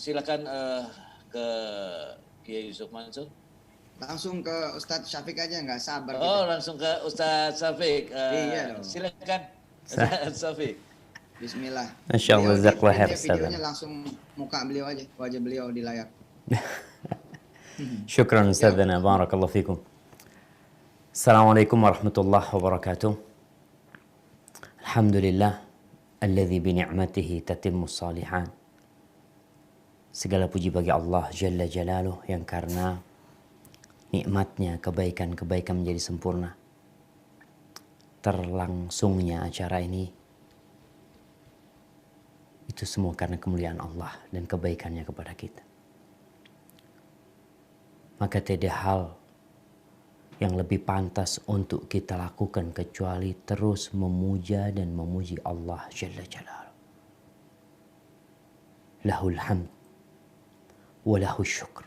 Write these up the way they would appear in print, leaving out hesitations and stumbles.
silakan ke Kiai Yusuf Mansur. Langsung ke Ustadz Syafiq aja, nggak sabar Oh, kita. langsung ke Ustadz Syafiq. Iya dong. Silakan Ustadz Syafiq. Bismillah. Masya Allah, jazakallah khair, videonya langsung muka beliau aja, wajah beliau di layar. Syukran Ustadzana, barakallahu fikum. Assalamualaikum warahmatullahi wabarakatuh. Alhamdulillah, alladzi bi ni'matihi tatimmus salihan. Segala puji bagi Allah Jalla Jalaluh yang karena nikmatnya kebaikan-kebaikan menjadi sempurna. Terlangsungnya acara ini itu semua karena kemuliaan Allah dan kebaikannya kepada kita. Maka tidak hal yang lebih pantas untuk kita lakukan kecuali terus memuja dan memuji Allah Jalla Jalaluh. Lahul hamd wa lahul syukr.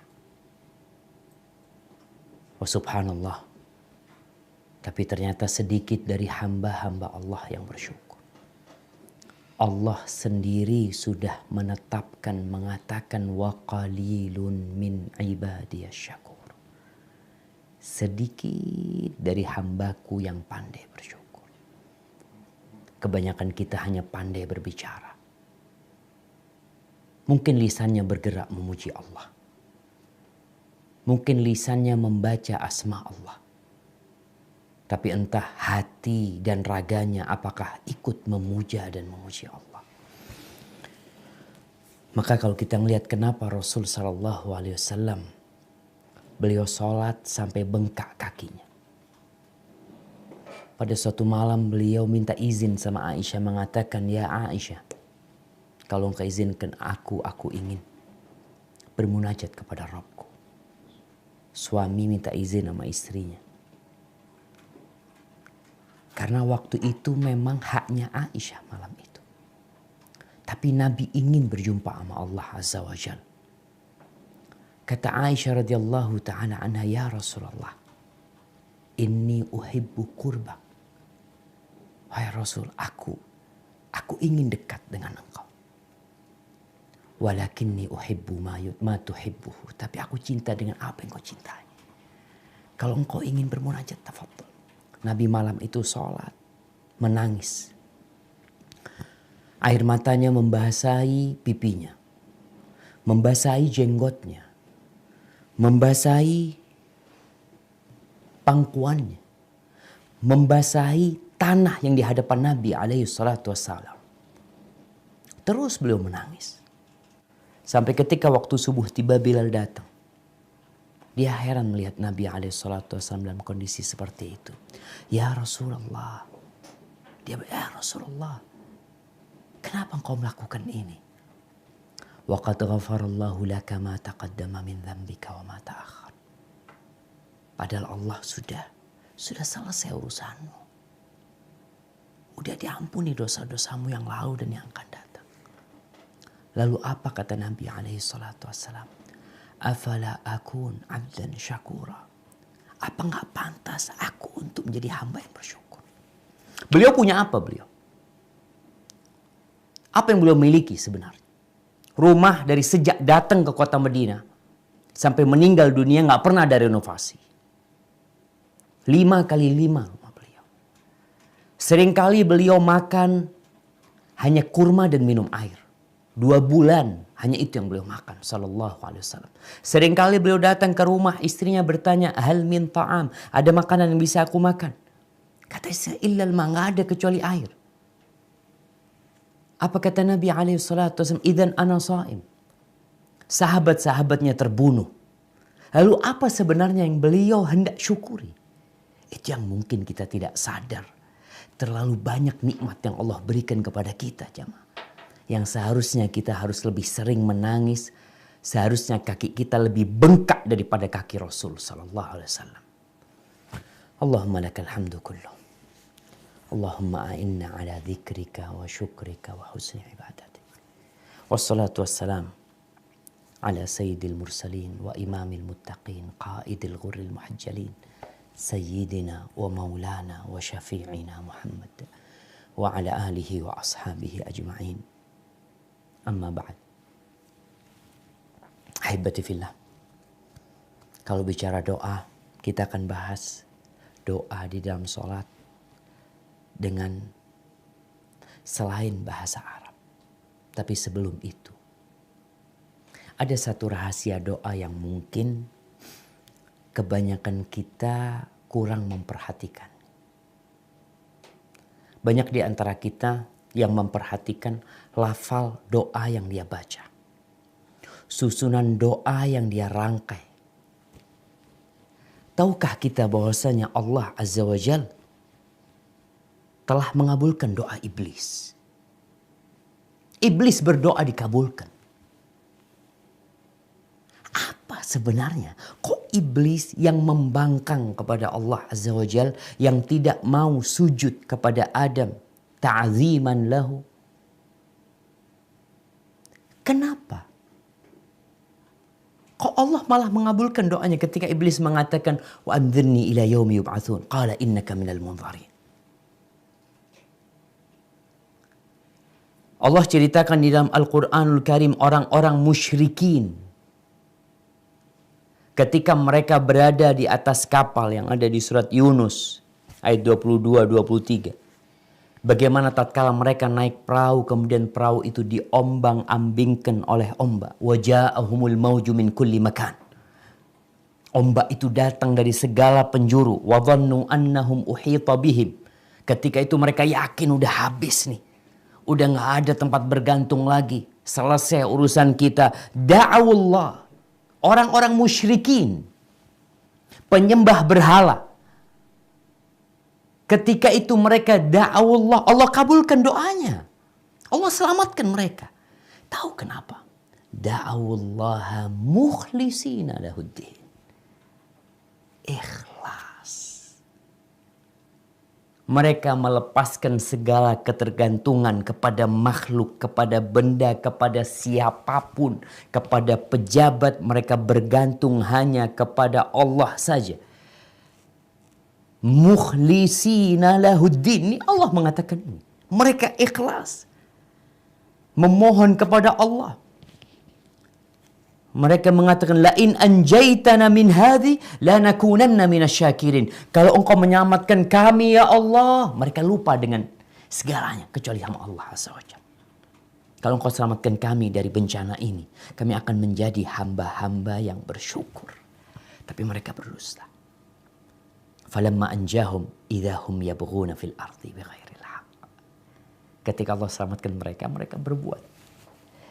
Wa subhanallah. Tapi ternyata sedikit dari hamba-hamba Allah yang bersyukur. Allah sendiri sudah menetapkan, mengatakan wa qalilun min ibadiyasy syakur. Sedikit dari hambaku yang pandai bersyukur. Kebanyakan kita hanya pandai berbicara. Mungkin lisannya bergerak memuji Allah. Mungkin lisannya membaca asma Allah. Tapi entah hati dan raganya apakah ikut memuja dan memuji Allah. Maka kalau kita melihat kenapa Rasul Sallallahu Alaihi Wasallam beliau sholat sampai bengkak kakinya. Pada suatu malam beliau minta izin sama Aisyah, mengatakan, ya Aisyah, kalau engkau izinkan aku ingin bermunajat kepada Rabbku. Suami minta izin sama istrinya. Karena waktu itu memang haknya Aisyah malam itu. Tapi Nabi ingin berjumpa sama Allah Azza wa Jalla. Kata Aisyah radhiyallahu ta'ala anha, ya Rasulullah, inni uhibbu qurbak. Wahai Rasul, aku ingin dekat dengan engkau. Walakinni uhibbu ma tuhibbuhu. Tapi aku cinta dengan apa yang kau cintai. Kalau engkau ingin bermunajat, tafadhol. Nabi malam itu sholat, menangis. Air matanya membasahi pipinya. Membasahi jenggotnya. Membasahi pangkuannya. Membasahi tanah yang di hadapan Nabi alaihi salatu wassalam. Terus beliau menangis. Sampai ketika waktu subuh tiba, Bilal datang. Dia heran melihat Nabi alaihissalatu wassalam dalam kondisi seperti itu. Ya Rasulullah. Dia bilang, ya Rasulullah, kenapa engkau melakukan ini? Wa qad ghafarallahu laka ma taqaddama min dzambika wa ma ta'akhkhar. Padahal Allah sudah selesai urusanmu. Udah diampuni dosa-dosamu yang lalu dan yang akan datang. Lalu apa kata Nabi alaihi salatu wassalam? Afala akun abdan syakura. Apa enggak pantas aku untuk menjadi hamba yang bersyukur? Beliau punya apa beliau? Apa yang beliau miliki sebenarnya? Rumah dari sejak datang ke kota Madinah sampai meninggal dunia enggak pernah ada renovasi. 5 kali 5 rumah beliau. Seringkali beliau makan hanya kurma dan minum air. 2 bulan hanya itu yang beliau makan sallallahu alaihi wasallam. Seringkali beliau datang ke rumah, istrinya bertanya, hal min ta'am, ada makanan yang bisa aku makan? Kata istri, illal ma, enggak ada kecuali air. Apa kata Nabi alaihi salatu wasallam? Idzan ana shaim. Sahabat-sahabatnya terbunuh. Lalu apa sebenarnya yang beliau hendak syukuri? Itu yang mungkin kita tidak sadar. Terlalu banyak nikmat yang Allah berikan kepada kita, jamaah. Yang seharusnya kita harus lebih sering menangis. Seharusnya kaki kita lebih bengkak daripada kaki Rasul sallallahu alaihi wasallam. Allahumma lakal hamdu kullu. Allahumma a'inna ala dzikrika wa syukrika wa husni ibadatik. Wassalatu wassalam ala sayyidil mursalin wa imamil muttaqin qaidil ghurril muhajjalin sayyidina wa maulana wa syafi'ina Muhammad wa ala alihi wa ashabihi ajma'in. Amma ba'd. Ahibati fillah. Kalau bicara doa, kita akan bahas doa di dalam sholat dengan selain bahasa Arab. Tapi sebelum itu, ada satu rahasia doa yang mungkin kebanyakan kita kurang memperhatikan. Banyak di antara kita yang memperhatikan lafal doa yang dia baca, susunan doa yang dia rangkai. Tahukah kita bahwasanya Allah Azza wa Jal telah mengabulkan doa iblis? Iblis berdoa dikabulkan. Apa sebenarnya? Kok iblis yang membangkang kepada Allah Azza wa Jal, yang tidak mau sujud kepada Adam ta'ziman lahu? Kenapa? Kok Allah malah mengabulkan doanya ketika iblis mengatakan wa anzirni ila yaumi yub'atsun qala innaka minal munzarin. Allah ceritakan di dalam Al-Quranul Karim orang-orang musyrikin. Ketika mereka berada di atas kapal yang ada di surat Yunus ayat 22-23. Bagaimana tatkala mereka naik perahu, kemudian perahu itu diombang-ambingkan oleh ombak. Waja'ahumul mauju min kulli makan. Ombak itu datang dari segala penjuru. Wa dhannu annahum uhita bihim. Ketika itu mereka yakin udah habis nih. Udah gak ada tempat bergantung lagi. Selesai urusan kita. Da'awullah. Orang-orang musyrikin. Penyembah berhala. Ketika itu mereka da'awullah. Allah kabulkan doanya. Allah selamatkan mereka. Tahu kenapa? Da'awullaha mukhlisina lahuddin. Ikhlas. Mereka melepaskan segala ketergantungan kepada makhluk, kepada benda, kepada siapapun, kepada pejabat. Mereka bergantung hanya kepada Allah saja. Mukhlisina lahuddin. Ini Allah mengatakan ini. Mereka ikhlas. Memohon kepada Allah. Mereka mengatakan la in anjaitana min hadhi lanakunanna minasyakirin. Kalau engkau menyelamatkan kami ya Allah, mereka lupa dengan segalanya kecuali sama Allah Azza wa Jalla. Kalau engkau selamatkan kami dari bencana ini, kami akan menjadi hamba-hamba yang bersyukur. Tapi mereka berdusta. Falamma anjahum idahum yabghuna fil ardi bighairil haqq. Ketika Allah selamatkan mereka, mereka berbuat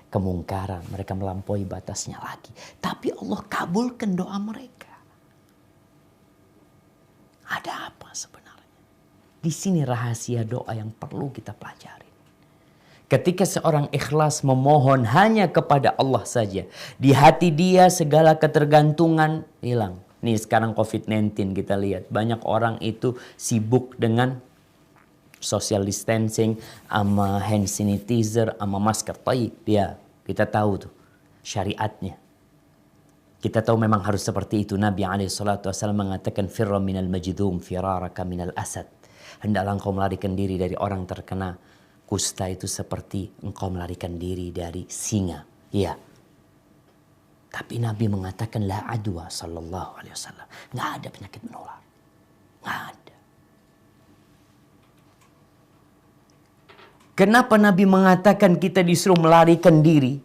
kemungkaran, mereka melampaui batasnya lagi. Tapi Allah kabulkan doa mereka. Ada apa sebenarnya? Di sini rahasia doa yang perlu kita pelajari. Ketika seorang ikhlas memohon hanya kepada Allah saja, di hati dia segala ketergantungan hilang. Nih sekarang COVID-19 kita lihat, banyak orang itu sibuk dengan social distancing, sama hand sanitizer, sama masker. Taib, ya, kita tahu tuh syariatnya. Kita tahu memang harus seperti itu. Nabi SAW mengatakan firra minal majdum firaraka minal asad. Hendaklah engkau melarikan diri dari orang terkena kusta itu seperti engkau melarikan diri dari singa. Ya. Tapi Nabi mengatakan la adwa sallallahu alaihi wasallam. Nggak ada penyakit menular. Nggak ada. Kenapa Nabi mengatakan kita disuruh melarikan diri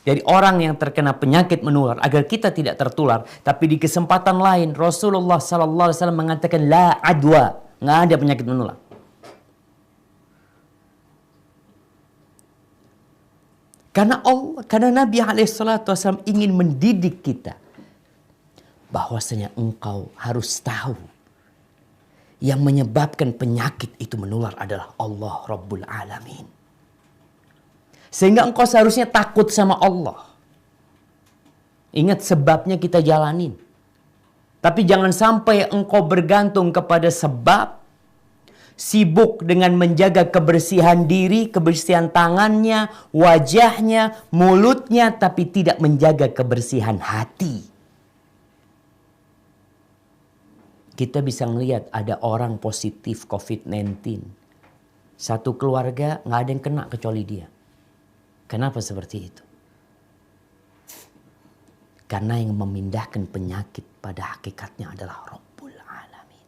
dari orang yang terkena penyakit menular agar kita tidak tertular? Tapi di kesempatan lain Rasulullah sallallahu alaihi wasallam mengatakan la adwa, nggak ada penyakit menular. Karena Nabi alaihi wasallam ingin mendidik kita bahwasanya engkau harus tahu yang menyebabkan penyakit itu menular adalah Allah Rabbul Alamin. Sehingga engkau seharusnya takut sama Allah. Ingat sebabnya kita jalanin. Tapi jangan sampai engkau bergantung kepada sebab. Sibuk dengan menjaga kebersihan diri, kebersihan tangannya, wajahnya, mulutnya. Tapi tidak menjaga kebersihan hati. Kita bisa melihat ada orang positif COVID-19. Satu keluarga nggak ada yang kena kecuali dia. Kenapa seperti itu? Karena yang memindahkan penyakit pada hakikatnya adalah Rabbul Alamin.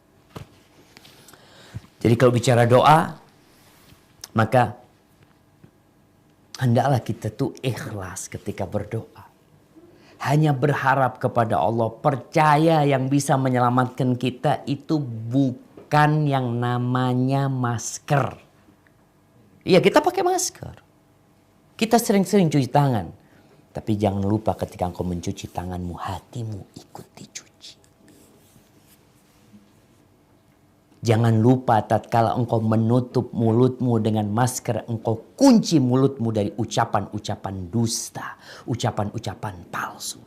Jadi kalau bicara doa, maka hendaklah kita tuh ikhlas ketika berdoa. Hanya berharap kepada Allah, percaya yang bisa menyelamatkan kita itu bukan yang namanya masker. Iya, kita pakai masker. Kita sering-sering cuci tangan. Tapi jangan lupa ketika engkau mencuci tanganmu, hatimu ikut dicuci. Jangan lupa tatkala engkau menutup mulutmu dengan masker, engkau kunci mulutmu dari ucapan-ucapan dusta, ucapan-ucapan palsu.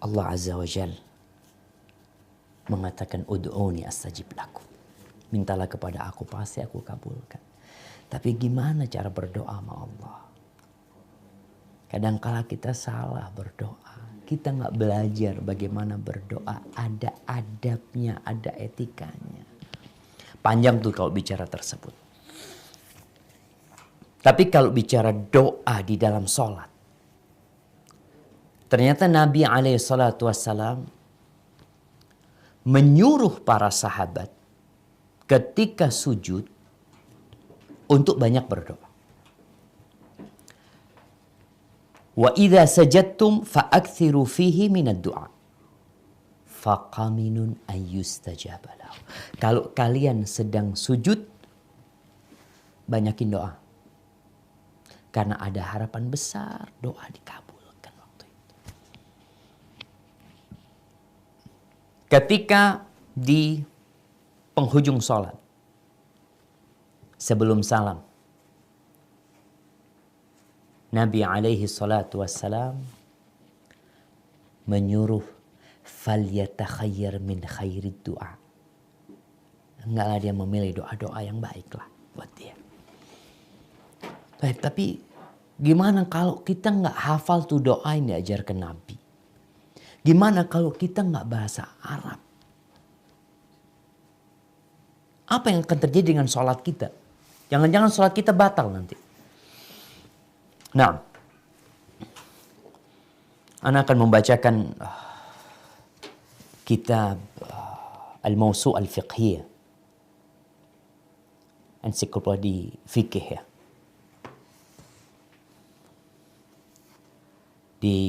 Allah Azza wa Jal mengatakan ud'uni astajib lakum. Mintalah kepada aku, pasti aku kabulkan. Tapi gimana cara berdoa sama Allah? Kadangkala kita salah berdoa. Kita nggak belajar bagaimana berdoa. Ada adabnya, ada etikanya. Panjang tuh kalau bicara tersebut. Tapi kalau bicara doa di dalam sholat, ternyata Nabi SAW menyuruh para sahabat ketika sujud untuk banyak berdoa. Wa idza sajadtum fa'akthiru fihi minad du'a. Faqaminun ayyustajaba lahu. Kalau kalian sedang sujud, banyakin doa. Karena ada harapan besar doa dikabulkan waktu itu. Ketika di penghujung sholat, sebelum salam, Nabi alaihi salatu wassalam menyuruh falyatakhayyar min khairid du'a. Enggaklah dia memilih doa-doa yang baiklah buat dia. Baik, tapi gimana kalau kita nggak hafal tuh doa yang diajarkan Nabi? Gimana kalau kita nggak bahasa Arab? Apa yang akan terjadi dengan sholat kita? Jangan-jangan sholat kita batal nanti. Nah, Ana akan membacakan kitab Al-Mawsu' Al-Fiqhiyah, ensiklopedi fikih ya. Di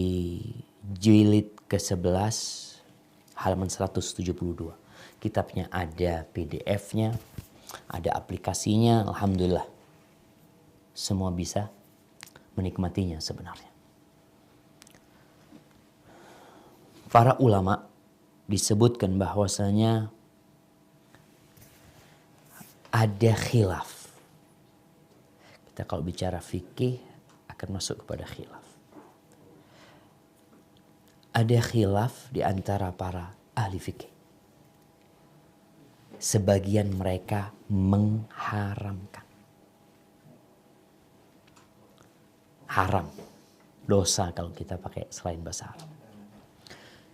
jilid ke-11 halaman 172. Kitabnya ada PDF-nya, ada aplikasinya, alhamdulillah. Semua bisa menikmatinya sebenarnya. Para ulama disebutkan bahwasanya ada khilaf. Kita kalau bicara fikih akan masuk kepada khilaf. Ada khilaf di antara para ahli fikih. Sebagian mereka mengharamkan. Haram, dosa kalau kita pakai selain bahasa Arab.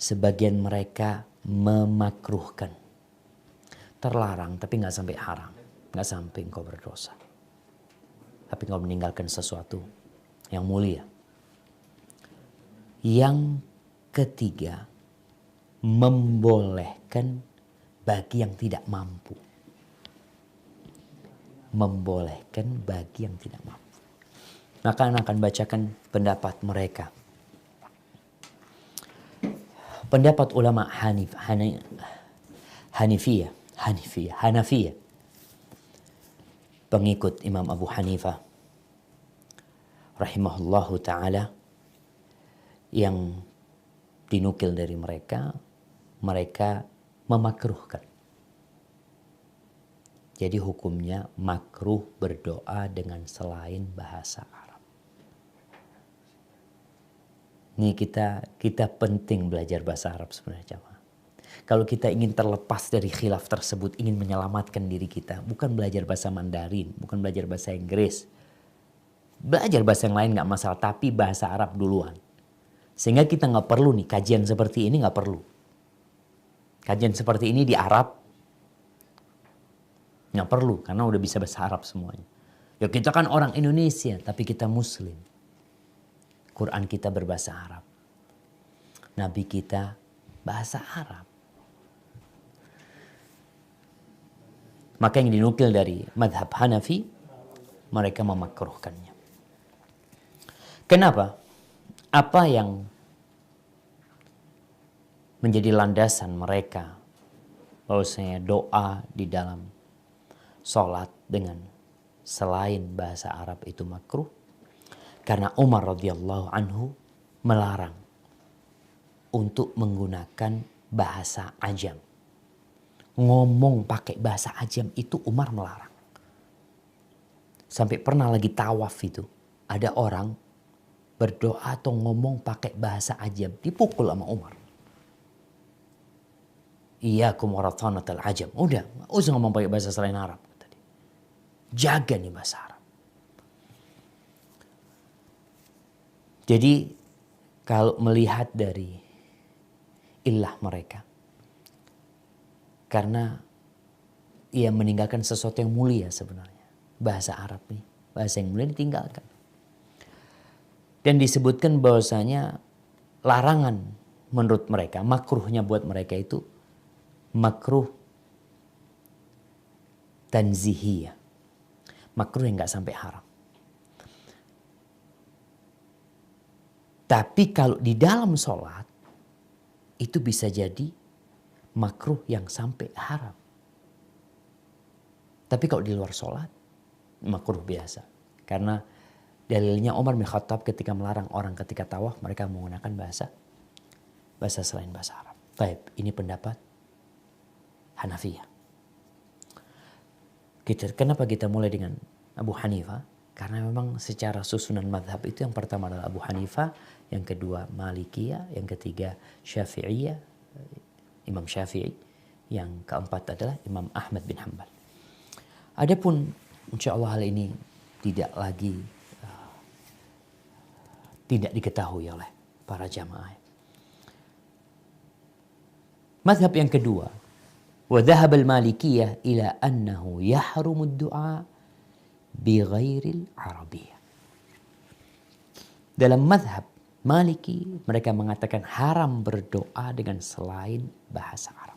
Sebagian mereka memakruhkan. Terlarang tapi nggak sampai haram. Nggak sampai engkau berdosa. Tapi engkau meninggalkan sesuatu yang mulia. Yang ketiga, membolehkan bagi yang tidak mampu. Membolehkan bagi yang tidak mampu. Maka Anda akan bacakan pendapat mereka. Pendapat ulama Hanafiyah. Pengikut Imam Abu Hanifah rahimahullahu ta'ala, yang dinukil dari mereka memakruhkan. Jadi hukumnya makruh berdoa dengan selain bahasa Arab. Ini kita penting belajar bahasa Arab sebenarnya, jamaah. Kalau kita ingin terlepas dari khilaf tersebut, ingin menyelamatkan diri kita, bukan belajar bahasa Mandarin, bukan belajar bahasa Inggris. Belajar bahasa yang lain nggak masalah, tapi bahasa Arab duluan. Sehingga kita nggak perlu nih kajian seperti ini, nggak perlu. Kajian seperti ini di Arab nggak perlu, karena udah bisa bahasa Arab semuanya. Ya kita kan orang Indonesia, tapi kita Muslim. Quran kita berbahasa Arab. Nabi kita bahasa Arab. Maka yang dinukil dari madhab Hanafi, mereka memakruhkannya. Kenapa? Apa yang menjadi landasan mereka bahwasanya doa di dalam sholat dengan selain bahasa Arab itu makruh? Karena Umar radhiyallahu anhu melarang untuk menggunakan bahasa ajam. Ngomong pakai bahasa ajam itu Umar melarang. Sampai pernah lagi tawaf itu, ada orang berdoa atau ngomong pakai bahasa ajam, dipukul sama Umar. Iyyakum warathanatal ajam. Udah, usah ngomong pakai bahasa selain Arab. Jaga nih bahasa Arab. Jadi kalau melihat dari ilah mereka, karena ia meninggalkan sesuatu yang mulia sebenarnya. Bahasa Arab nih, bahasa yang mulia ditinggalkan. Dan disebutkan bahwasanya larangan menurut mereka, makruhnya buat mereka itu makruh tanzihiyah. Makruh yang gak sampai haram. Tapi kalau di dalam sholat, itu bisa jadi makruh yang sampai haram. Tapi kalau di luar sholat, makruh biasa. Karena dalilnya Umar bin Khattab ketika melarang orang ketika tawaf, mereka menggunakan bahasa selain bahasa Arab. Baik, ini pendapat Hanafiyah. Kenapa kita mulai dengan Abu Hanifah? Karena memang secara susunan madhab itu yang pertama adalah Abu Hanifah, yang kedua Malikiyah, yang ketiga Syafi'iyah, Imam Syafi'i, yang keempat adalah Imam Ahmad bin Hanbal. Adapun insya Allah hal ini tidak diketahui oleh para jamaah. Madhab yang kedua, wa dhahaba al-Malikiyah ila annahu yahrumu ad-du'a bi ghairil Arabiyyah. Dalam madhab Maliki, mereka mengatakan haram berdoa dengan selain bahasa Arab.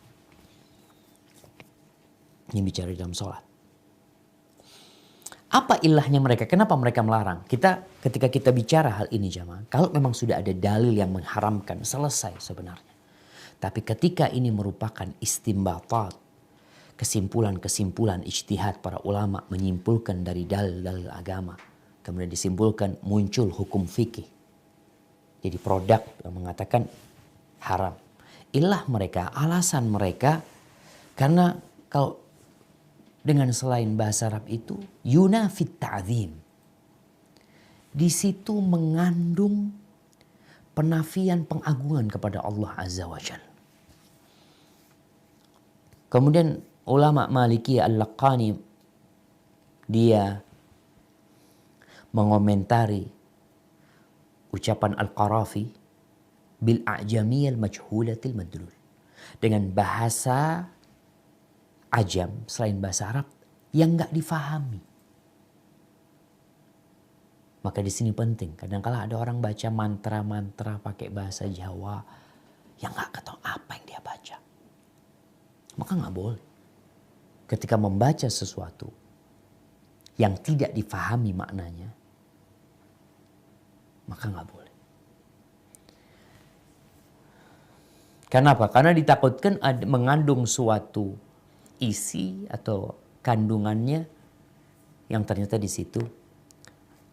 Ini bicara dalam sholat. Apa ilahnya mereka? Kenapa mereka melarang? Ketika kita bicara hal ini jamaah, kalau memang sudah ada dalil yang mengharamkan, selesai sebenarnya. Tapi ketika ini merupakan istimbatat, kesimpulan-kesimpulan ijtihad para ulama menyimpulkan dari dalil-dalil agama, kemudian disimpulkan muncul hukum fikih. Jadi produk yang mengatakan haram. Ilah mereka, alasan mereka, karena kalau dengan selain bahasa Arab itu yunafit ta'zim. Di situ mengandung penafian pengagungan kepada Allah Azza wa Jalla. Kemudian ulama Maliki Al-Laqani dia mengomentari ucapan Al-Qarafi bil a'jamiyyal majhulatil madlul, dengan bahasa ajam selain bahasa Arab yang enggak difahami. Maka di sini penting, kadang-kala ada orang baca mantra-mantra pakai bahasa Jawa yang enggak ketahui apa yang dia baca. Maka enggak boleh. Ketika membaca sesuatu yang tidak difahami maknanya, maka nggak boleh. Kenapa? Karena ditakutkan mengandung suatu isi atau kandungannya yang ternyata di situ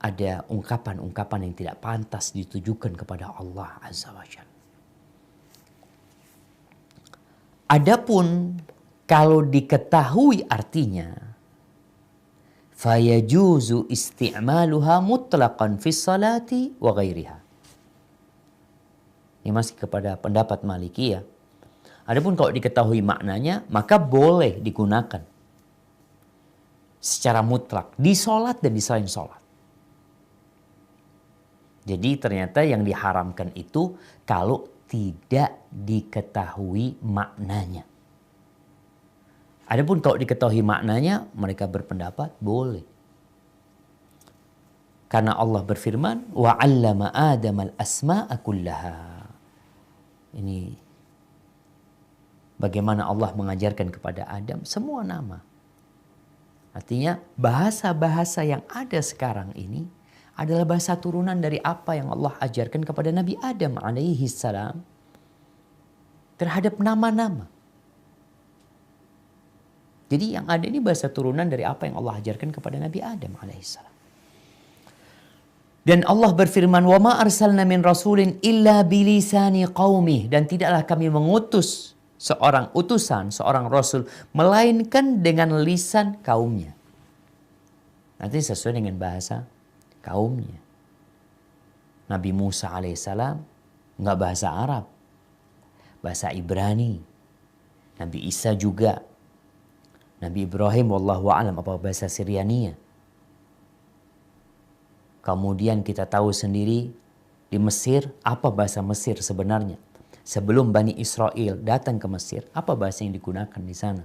ada ungkapan-ungkapan yang tidak pantas ditujukan kepada Allah Azza wa Jalla. Adapun kalau diketahui artinya, fayajuzu isti'maluha mutlaqan fi salati wa ghairiha. Ini masih kepada pendapat Malikiyah. Adapun kalau diketahui maknanya, maka boleh digunakan secara mutlak di sholat dan di selain sholat. Jadi ternyata yang diharamkan itu kalau tidak diketahui maknanya. Adapun kalau diketahui maknanya, mereka berpendapat boleh. Karena Allah berfirman, wa 'allama Adam al-asma'a kullaha. Ini bagaimana Allah mengajarkan kepada Adam semua nama. Artinya bahasa-bahasa yang ada sekarang ini adalah bahasa turunan dari apa yang Allah ajarkan kepada Nabi Adam alaihi salam terhadap nama-nama. Jadi yang ada ini bahasa turunan dari apa yang Allah ajarkan kepada Nabi Adam alaihi salam. Dan Allah berfirman, "Wa ma arsalna min rasulin illa bilisani qaumih." Dan tidaklah kami mengutus seorang utusan, seorang rasul, melainkan dengan lisan kaumnya. Nanti sesuai dengan bahasa kaumnya. Nabi Musa alaihissalam nggak bahasa Arab, bahasa Ibrani. Nabi Isa juga. Nabi Ibrahim wallahu a'lam apa bahasa Syriania. Kemudian kita tahu sendiri di Mesir, apa bahasa Mesir sebenarnya. Sebelum Bani Israel datang ke Mesir, apa bahasa yang digunakan di sana.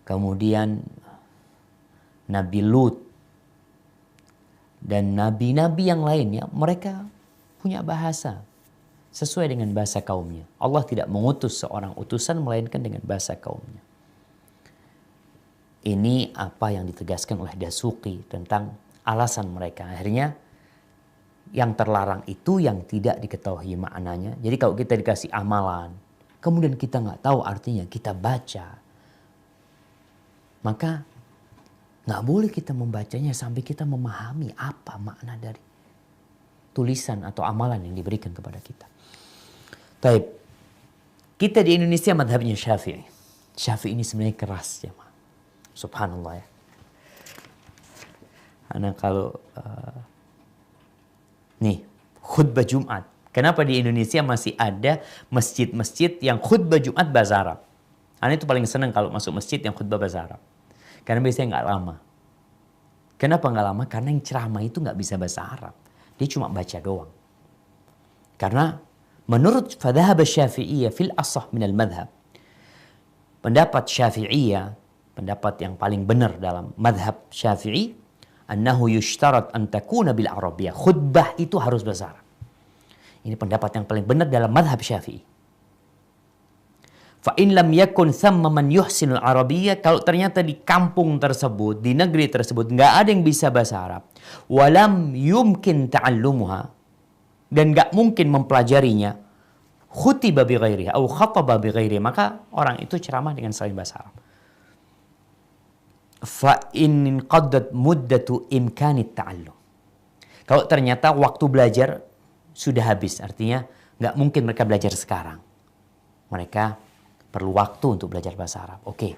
Kemudian Nabi Lut dan nabi-nabi yang lainnya, mereka punya bahasa sesuai dengan bahasa kaumnya. Allah tidak mengutus seorang utusan melainkan dengan bahasa kaumnya. Ini apa yang ditegaskan oleh Dasuki tentang alasan mereka. Akhirnya yang terlarang itu yang tidak diketahui maknanya. Jadi kalau kita dikasih amalan, kemudian kita nggak tahu artinya, kita baca, maka nggak boleh kita membacanya sampai kita memahami apa makna dari tulisan atau amalan yang diberikan kepada kita. Baik, kita di Indonesia madhabnya Syafi'i. Syafi'i ini sebenarnya keras ya, subhanallah ya. Karena kalau nih khutbah Jumat, kenapa di Indonesia masih ada masjid-masjid yang khutbah Jumat bahasa Arab? Ana itu paling senang kalau masuk masjid yang khutbah bahasa Arab. Karena biasanya nggak lama. Kenapa nggak lama? Karena yang ceramah itu nggak bisa bahasa Arab. Dia cuma baca doang. Karena menurut fadhhab Syafi'iyah fil asah minal madhab, pendapat Syafi'iyah, pendapat yang paling benar dalam madhab Syafi'i, annahu yushtarat an takuna bil Arabiyyah. Khutbah itu harus bahasa Arab. Ini pendapat yang paling benar dalam madhab Syafi'i. Fa in lam yakun thamma man yuhsinul Arabiyyah, kalau ternyata di kampung tersebut, di negeri tersebut nggak ada yang bisa bahasa Arab, walam yumkin ta'allumuha, dan nggak mungkin mempelajarinya, khutiba bi ghairihi atau khataba bi ghairihi, maka orang itu ceramah dengan selain bahasa Arab. Fa in qaddat muddatu imkanit ta'allum. Kalau ternyata waktu belajar sudah habis, artinya nggak mungkin mereka belajar sekarang. Mereka perlu waktu untuk belajar bahasa Arab. Oke,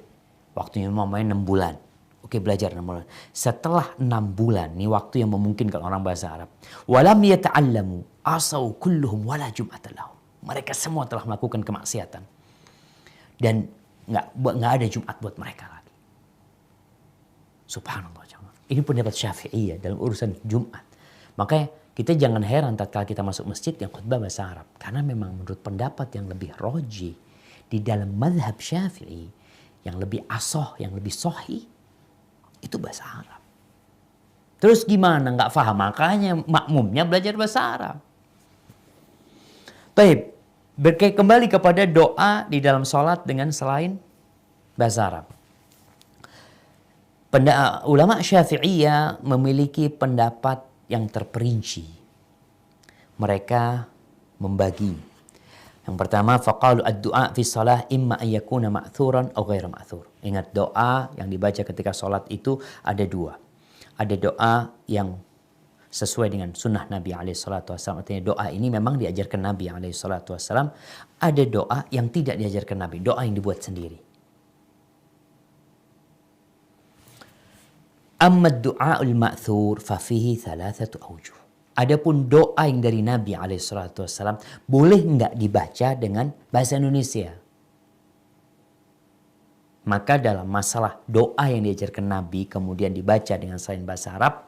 waktunya mamanya 6 bulan. Oke, belajar 6 bulan. Setelah 6 bulan, ini waktu yang memungkinkan orang bahasa Arab. Walam yata'allamu asau kulluhum wala jum'ata lahum. Mereka semua telah melakukan kemaksiatan. Dan nggak ada Jumat buat mereka lagi. Subhanallah. Ini pendapat Syafi'iyah dalam urusan Jumat. Makanya kita jangan heran tatkala kita masuk masjid yang khutbah bahasa Arab. Karena memang menurut pendapat yang lebih roji di dalam mazhab Syafi'i, yang lebih asoh, yang lebih sohi, itu bahasa Arab. Terus gimana? Nggak paham, makanya makmumnya belajar bahasa Arab. Baik, kembali kepada doa di dalam sholat dengan selain bahasa Arab. Ulama Syafi'iyah memiliki pendapat yang terperinci. Mereka membagi. Yang pertama, faqalu ad-du'a fi shalah imma an yakuna ma'thuran aw ghairu ma'thur. Ingat, doa yang dibaca ketika sholat itu ada dua. Ada doa yang sesuai dengan sunnah Nabi SAW. Artinya doa ini memang diajarkan Nabi SAW. Ada doa yang tidak diajarkan Nabi. Doa yang dibuat sendiri. Amma ad-du'a'ul ma'thur fafihi thalathatu awjuh. Adapun doa yang dari Nabi SAW boleh nggak dibaca dengan bahasa Indonesia. Maka dalam masalah doa yang diajarkan Nabi kemudian dibaca dengan selain bahasa Arab,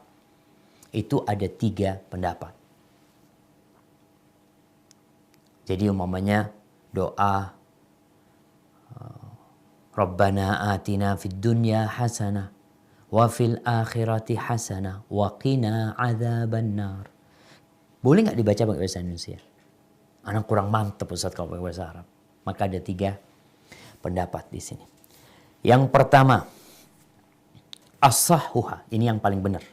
itu ada 3 pendapat. Jadi umpamanya doa Rabbana atina fid dunya hasanah wa fil akhirati hasanah wa qina adzabannar. Boleh nggak dibaca pakai bahasa Indonesia? Anak kurang mantep Ustaz kalau pakai bahasa Arab. Maka ada 3 pendapat di sini. Yang pertama, as-sahhuha, ini yang paling benar.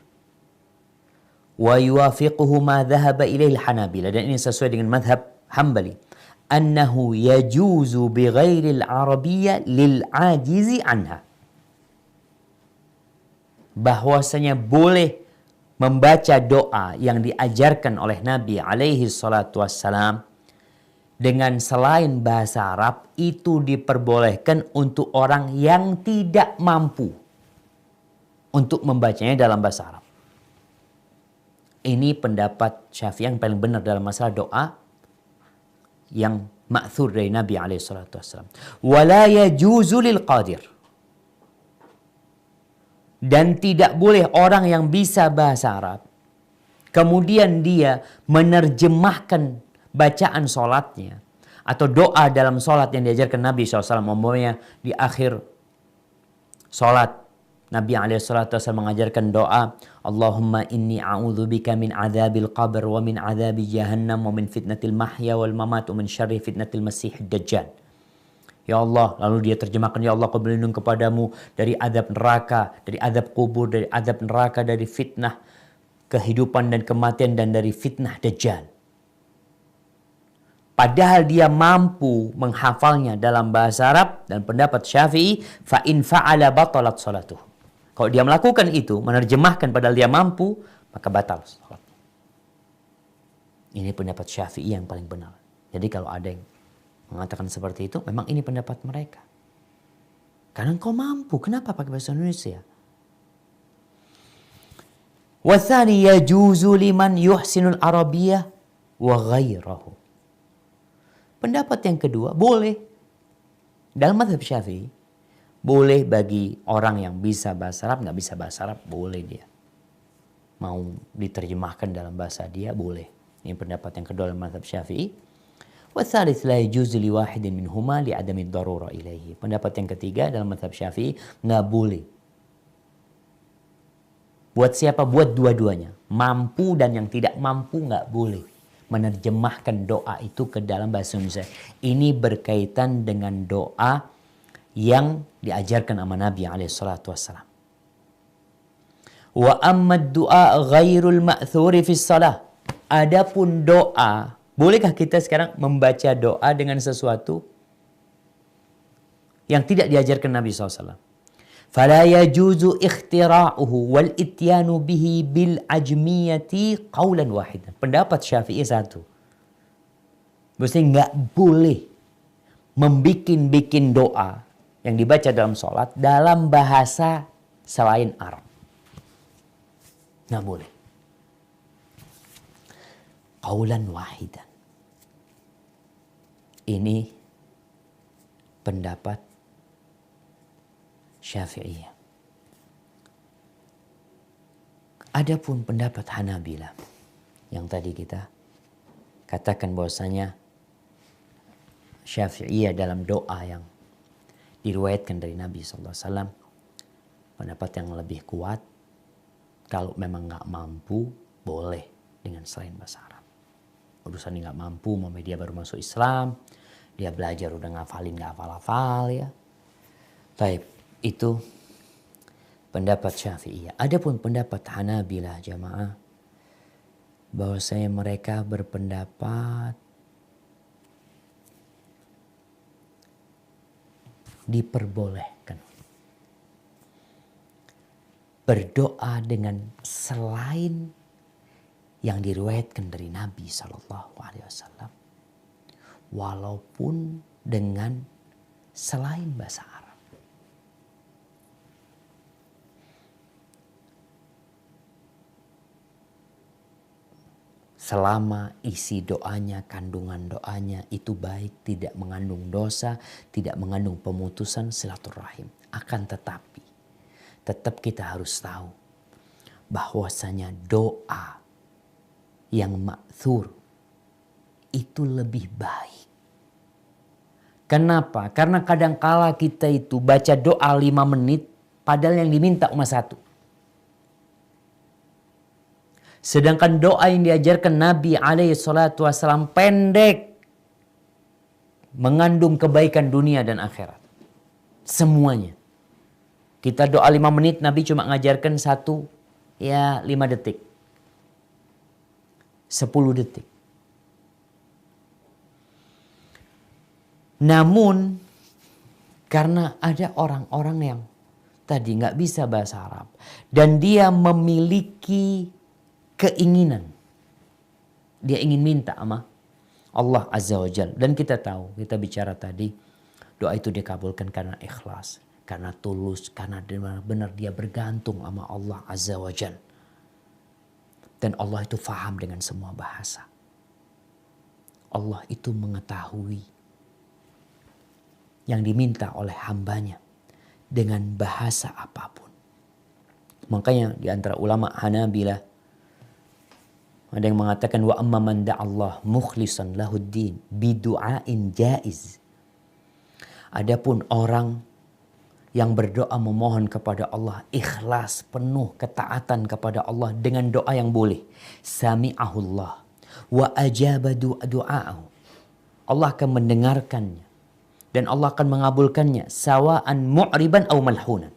Wa yuwafiquhu ma dhahaba ilaihi al-Hanabila, dan ini sesuai dengan mazhab Hambali. Annahu yajuzu bi ghairi al-arabiyyah lil ajizi anha. Bahwasanya boleh membaca doa yang diajarkan oleh Nabi alaihi salatu wassalam dengan selain bahasa Arab, itu diperbolehkan untuk orang yang tidak mampu untuk membacanya dalam bahasa Arab. Ini pendapat Syafi'i yang paling benar dalam masalah doa yang ma'thur dari Nabi SAW. Wala yajuzu lil qadir. Dan tidak boleh orang yang bisa bahasa Arab kemudian dia menerjemahkan bacaan sholatnya atau doa dalam sholat yang diajarkan Nabi SAW. Umpamanya di akhir sholat Nabi SAW mengajarkan doa, Allahumma inni a'udzubika min adzabil qabr wa min adzabi jahannam wa min fitnatil mahya wal mamat wa min syarri fitnatil masih dajjal. Ya Allah, lalu dia terjemahkan, ya Allah, aku berlindung kepadamu dari azab neraka, dari azab kubur, dari azab neraka, dari fitnah kehidupan dan kematian, dan dari fitnah dajjal. Padahal dia mampu menghafalnya dalam bahasa Arab, dan pendapat Syafi'i, fa in fa'ala batalat salatuh. Kalau dia melakukan itu, menerjemahkan padahal dia mampu, maka batal salatnya. Ini pendapat Syafi'i yang paling benar. Jadi kalau ada yang mengatakan seperti itu, memang ini pendapat mereka. Karena engkau mampu, kenapa pakai bahasa Indonesia? Wa tsani yajuzu liman yuhsinul arabiyyah wa ghairahu. Pendapat yang kedua, boleh. Dalam mazhab Syafi'i, boleh bagi orang yang bisa bahasa Arab, nggak bisa bahasa Arab, boleh dia. Mau diterjemahkan dalam bahasa dia, boleh. Ini pendapat yang kedua dalam mazhab Syafi'i. Wa tsalits la yajuzu li wahidin minhuma li adami darurah ilaihi. Pendapat yang ketiga dalam mazhab Syafi'i, nggak boleh. Buat siapa? Buat dua-duanya. Mampu dan yang tidak mampu nggak boleh menerjemahkan doa itu ke dalam bahasa Indonesia. Ini berkaitan dengan doa yang diajarkan sama Nabi alaihissalatu wassalam. Wa amma du'a ghairul ma'thuri fis salah. Adapun doa, bolehkah kita sekarang membaca doa dengan sesuatu yang tidak diajarkan Nabi SAW? Fala yajuzu ikhtira'uhu wal ityanu bihi bil ajmiyati qawlan wahidan. Pendapat Syafi'i satu. Maksudnya nggak boleh membikin doa yang dibaca dalam sholat dalam bahasa selain Arab. Nggak boleh. Qawlan wahidan. Ini pendapat Syafi'iyah. Adapun pendapat Hanabila yang tadi kita katakan bahwasanya Syafi'iyah dalam doa yang diriwayatkan dari Nabi SAW, pendapat yang lebih kuat, kalau memang nggak mampu boleh dengan selain bahasa Arab. Urusan nggak mampu, mau dia baru masuk Islam, dia belajar udah ngafalin nggak hafal-hafal ya. Baik, itu pendapat Syafi'iyah. Adapun pendapat Hanabilah jamaah, bahwasanya mereka berpendapat diperbolehkan berdoa dengan selain yang diriwayatkan dari Nabi SAW, walaupun dengan selain bahasa Arab. Selama isi doanya, kandungan doanya itu baik, tidak mengandung dosa, tidak mengandung pemutusan silaturahim. Akan tetapi, tetap kita harus tahu bahwasanya doa yang ma'thur itu lebih baik. Kenapa? Karena kadangkala kita itu baca doa 5 menit, Padahal yang diminta cuma satu. Sedangkan doa yang diajarkan Nabi SAW pendek. Mengandung kebaikan dunia dan akhirat. Semuanya. Kita doa 5 menit, Nabi cuma ngajarkan 5 detik. 10 detik. Namun, karena ada orang-orang yang tadi nggak bisa bahasa Arab. Dan dia memiliki keinginan. Dia ingin minta sama Allah Azza wa Jal. Dan kita tahu, kita bicara tadi, doa itu dikabulkan karena ikhlas. Karena tulus, karena benar-benar dia bergantung sama Allah Azza wa Jal. Dan Allah itu faham dengan semua bahasa. Allah itu mengetahui yang diminta oleh hambanya dengan bahasa apapun. Makanya di antara ulama Hanabilah ada yang mengatakan wa amma man da'allah mukhlishan lahuddin bidu'ain jaiz. Adapun orang yang berdoa memohon kepada Allah ikhlas penuh ketaatan kepada Allah dengan doa yang boleh. Sami'ahullah wa ajaba du'a'ahu. Allah akan mendengarkannya dan Allah akan mengabulkannya sawa'an mu'riban aw malhunan.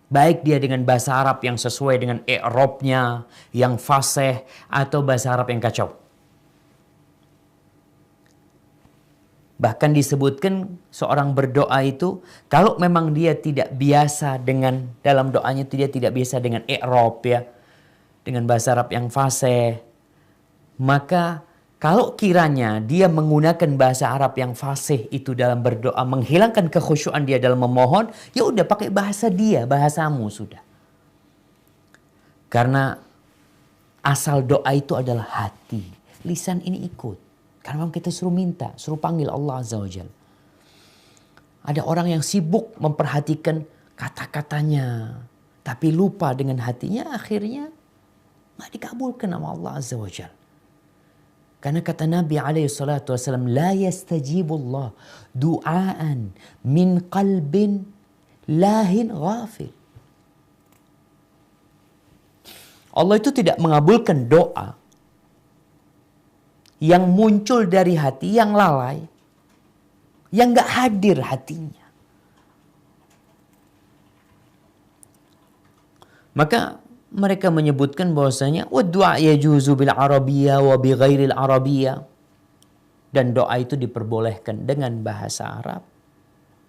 Baik dia dengan bahasa Arab yang sesuai dengan i'rabnya, yang fasih, atau bahasa Arab yang kacau. Bahkan disebutkan seorang berdoa itu, kalau memang dia tidak biasa dengan, dalam doanya dia tidak biasa dengan i'rab ya, dengan bahasa Arab yang fasih, maka kalau kiranya dia menggunakan bahasa Arab yang fasih itu dalam berdoa, menghilangkan kekhusyuan dia dalam memohon, ya udah pakai bahasa dia, bahasamu sudah. Karena asal doa itu adalah hati. Lisan ini ikut. Karena memang kita suruh minta, suruh panggil Allah Azza wa Jalla. Ada orang yang sibuk memperhatikan kata-katanya, tapi lupa dengan hatinya, akhirnya nggak dikabulkan sama Allah Azza wa Jalla. Karena kata Nabi SAW, la yastajibullah du'aan min qalbin lahin ghafil. Allah itu tidak mengabulkan doa yang muncul dari hati yang lalai, yang gak hadir hatinya. Maka mereka menyebutkan bahwasanya doa yajuzu bil arabiyyah wa bi ghairil arabiyyah, dan doa itu diperbolehkan dengan bahasa Arab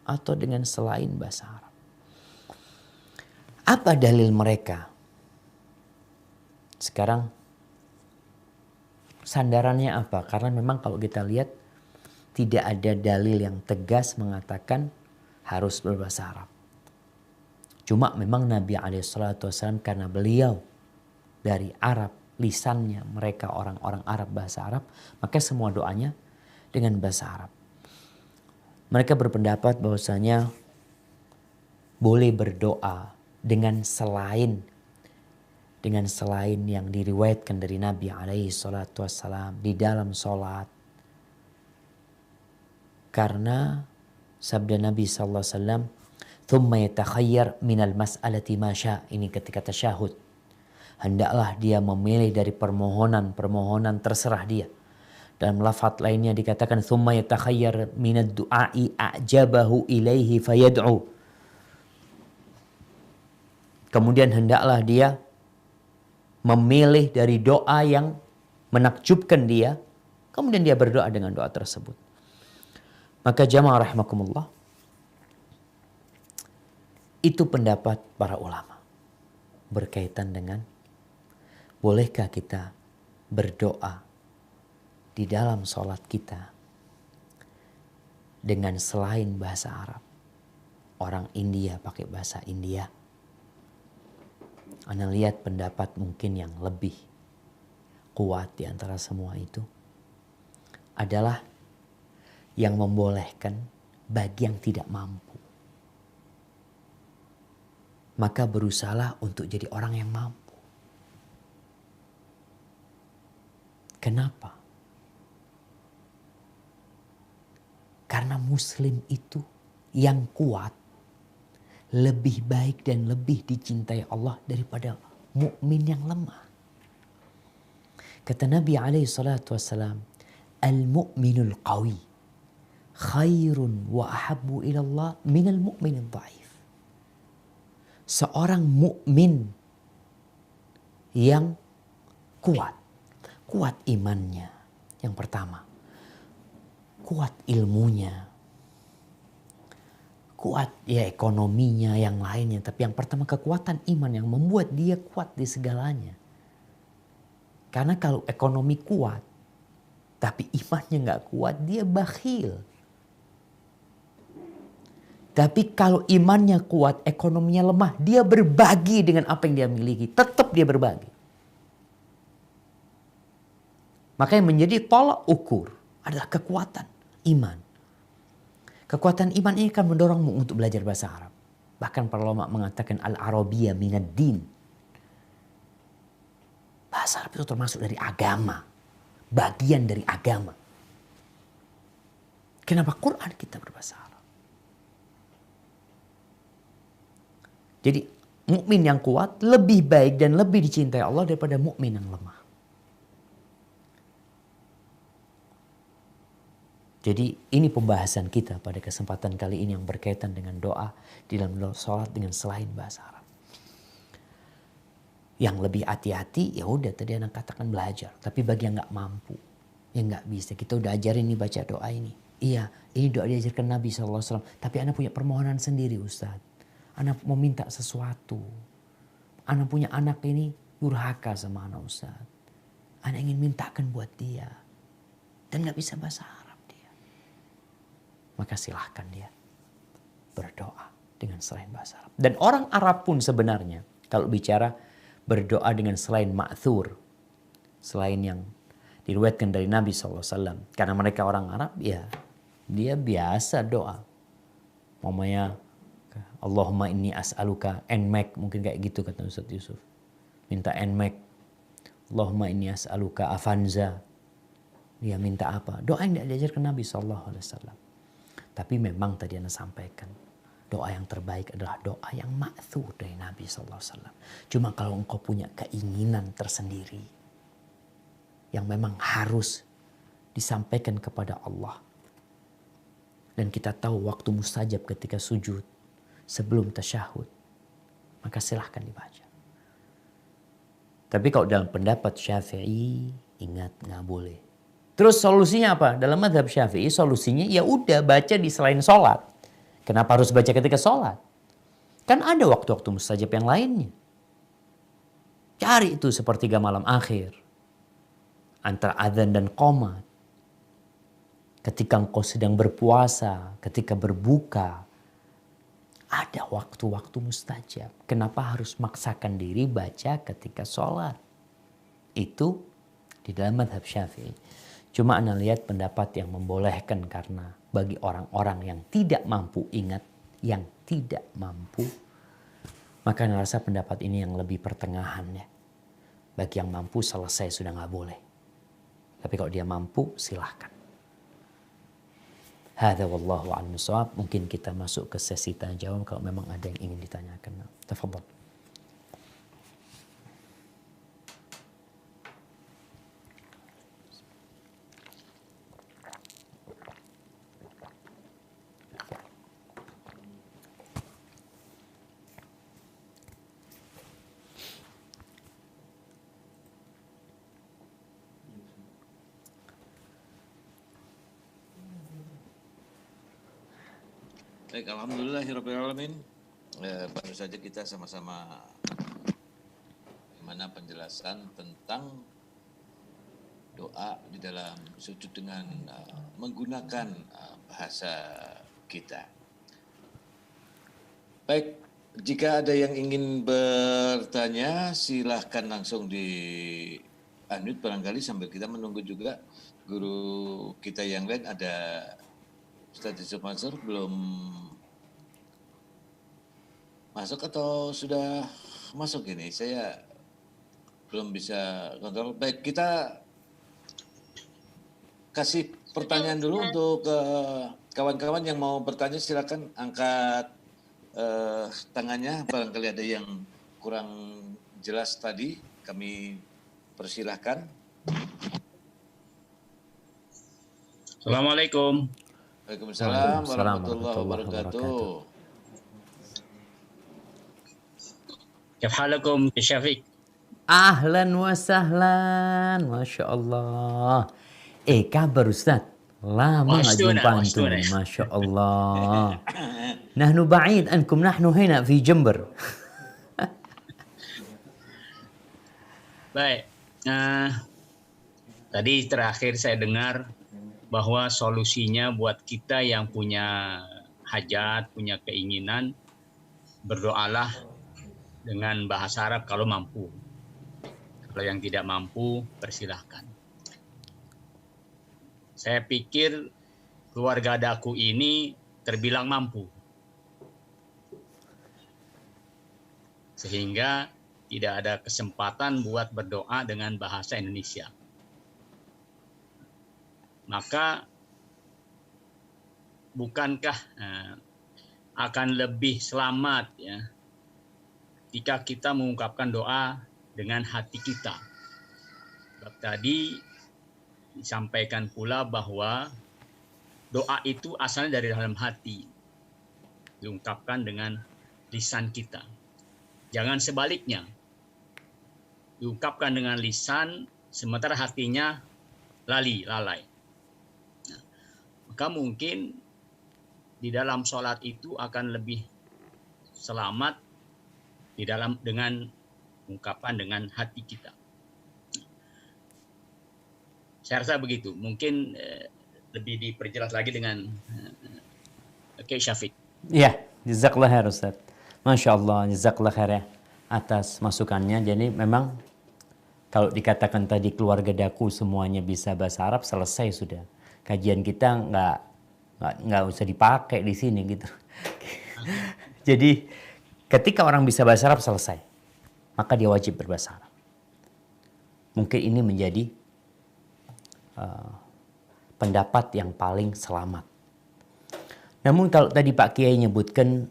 atau dengan selain bahasa Arab. Apa dalil mereka? Sekarang sandarannya apa? Karena memang kalau kita lihat tidak ada dalil yang tegas mengatakan harus berbahasa Arab. Cuma memang Nabi SAW karena beliau dari Arab, lisannya mereka orang-orang Arab, bahasa Arab, maka semua doanya dengan bahasa Arab. Mereka berpendapat bahwasanya boleh berdoa dengan selain yang diriwayatkan dari Nabi SAW di dalam sholat. Karena sabda Nabi SAW, thumma yatakhayyar minal mas'alati ma syaa. Ini ketika tasyahud. Hendaklah dia memilih dari permohonan terserah dia. Dalam lafaz lainnya dikatakan thumma yatakhayyar minad du'ai a'jabahu ilaihi fayad'u. Kemudian hendaklah dia memilih dari doa yang menakjubkan dia, kemudian dia berdoa dengan doa tersebut. Maka jamaah rahimakumullah, itu pendapat para ulama berkaitan dengan bolehkah kita berdoa di dalam sholat kita dengan selain bahasa Arab. Orang India pakai bahasa India. Anda lihat pendapat mungkin yang lebih kuat di antara semua itu adalah yang membolehkan bagi yang tidak mampu. Maka berusahalah untuk jadi orang yang mampu. Kenapa? Karena muslim itu yang kuat lebih baik dan lebih dicintai Allah daripada mukmin yang lemah. Kata Nabi alaihi salatu wassalam, al-mu'minul qawi khairun wa ahabbu ila Allah minal mu'minil dhaif. Seorang mukmin yang kuat, kuat imannya yang pertama, kuat ilmunya, kuat ya ekonominya, yang lainnya. Tapi yang pertama kekuatan iman yang membuat dia kuat di segalanya. Karena kalau ekonomi kuat, tapi imannya nggak kuat, dia bakhil. Tapi kalau imannya kuat, ekonominya lemah, dia berbagi dengan apa yang dia miliki. Tetap dia berbagi. Maka yang menjadi tolak ukur adalah kekuatan iman. Kekuatan iman ini akan mendorongmu untuk belajar bahasa Arab. Bahkan para ulama mengatakan al-Arabiyyah minad din. Bahasa Arab itu termasuk dari agama. Bagian dari agama. Kenapa Quran kita berbahasa Arab? Jadi mukmin yang kuat lebih baik dan lebih dicintai Allah daripada mukmin yang lemah. Jadi ini pembahasan kita pada kesempatan kali ini yang berkaitan dengan doa di dalam sholat dengan selain bahasa Arab. Yang lebih hati-hati, ya udah tadi anak katakan belajar. Tapi bagi yang nggak mampu, yang nggak bisa, kita udah ajarin nih baca doa ini. Iya, ini doa diajarkan Nabi SAW. Tapi anak punya permohonan sendiri, Ustaz. Anak mau minta sesuatu. Anak punya anak ini durhaka sama anak, Ustaz. Anak ingin mintakan buat dia. Dan nggak bisa bahasa Arab dia. Maka silahkan dia berdoa dengan selain bahasa Arab. Dan orang Arab pun sebenarnya, kalau bicara berdoa dengan selain ma'thur, selain yang diriwayatkan dari Nabi SAW. Karena mereka orang Arab, ya dia biasa doa. Mamanya Allahumma inni as'aluka NMAC, mungkin kayak gitu kata Ustaz Yusuf. Minta NMAC. Allahumma inni as'aluka Avanza. Dia minta apa? Doa yang tidak diajarkan Nabi SAW. Tapi memang tadi Anda sampaikan, doa yang terbaik adalah doa yang ma'thur dari Nabi SAW. Cuma kalau engkau punya keinginan tersendiri yang memang harus disampaikan kepada Allah. Dan kita tahu waktu mustajab ketika sujud sebelum tasyahud. Maka silahkan dibaca. Tapi kalau dalam pendapat Syafi'i, ingat nggak boleh. Terus solusinya apa? Dalam mazhab Syafi'i solusinya ya udah baca di selain sholat. Kenapa harus baca ketika sholat? Kan ada waktu-waktu mustajab yang lainnya. Cari itu sepertiga malam akhir. Antara adzan dan qomat. Ketika engkau sedang berpuasa, ketika berbuka. Ada waktu-waktu mustajab. Kenapa harus maksakan diri baca ketika sholat? Itu di dalam mazhab Syafi'i. Cuma Anda lihat pendapat yang membolehkan karena bagi orang-orang yang tidak mampu, ingat yang tidak mampu, maka Anda rasa pendapat ini yang lebih pertengahan ya. Bagi yang mampu selesai sudah nggak boleh. Tapi kalau dia mampu silahkan. Hadza wallahu a'lam bishawab. Mungkin kita masuk ke sesi tanya jawab kalau memang ada yang ingin ditanyakan. Tafadhol. Baik, alhamdulillahirrahmanirrahim. Baru saja kita sama-sama bagaimana penjelasan tentang doa di dalam sujud dengan menggunakan bahasa kita. Baik, jika ada yang ingin bertanya silahkan langsung di unmute barangkali sambil kita menunggu juga guru kita yang lain. Ada Ustaz Yusuf Mansur belum masuk atau sudah masuk ini? Saya belum bisa kontrol. Baik, kita kasih pertanyaan dulu untuk kawan-kawan yang mau bertanya, silakan angkat tangannya, barangkali ada yang kurang jelas tadi, kami persilahkan. Assalamualaikum. Waalaikumsalam warahmatullahi wabarakatuh. Kif halakum ya Syafiq? Ahlan wa sahlan, Masya Allah. Kabar Ustaz? Lama nggak jumpa antum, Masya Allah. Nahnu ba'id ankum, nahnu hina fi Jember. Baik. Tadi terakhir saya dengar bahwa solusinya buat kita yang punya hajat, punya keinginan, berdoalah dengan bahasa Arab kalau mampu. Kalau yang tidak mampu, persilahkan. Saya pikir keluarga Daku ini terbilang mampu. Sehingga tidak ada kesempatan buat berdoa dengan bahasa Indonesia. Maka bukankah akan lebih selamat ya jika kita mengungkapkan doa dengan hati kita. Sebab tadi disampaikan pula bahwa doa itu asalnya dari dalam hati, diungkapkan dengan lisan kita. Jangan sebaliknya, diungkapkan dengan lisan sementara hatinya lalai. Nah, maka mungkin di dalam sholat itu akan lebih selamat di dalam dengan ungkapan dengan hati kita. Saya rasa begitu. Mungkin lebih diperjelas lagi dengan Oke, Syafiq. Ya, jazakallah khair Ustaz. Masya Allah, jazakallah khair ya atas masukannya. Jadi memang kalau dikatakan tadi keluarga Daku semuanya bisa bahasa Arab, selesai sudah. Kajian kita nggak usah dipakai di sini gitu. Jadi ketika orang bisa bahasa Arab selesai, maka dia wajib berbahasa Arab. Mungkin ini menjadi pendapat yang paling selamat. Namun kalau tadi Pak Kiai nyebutkan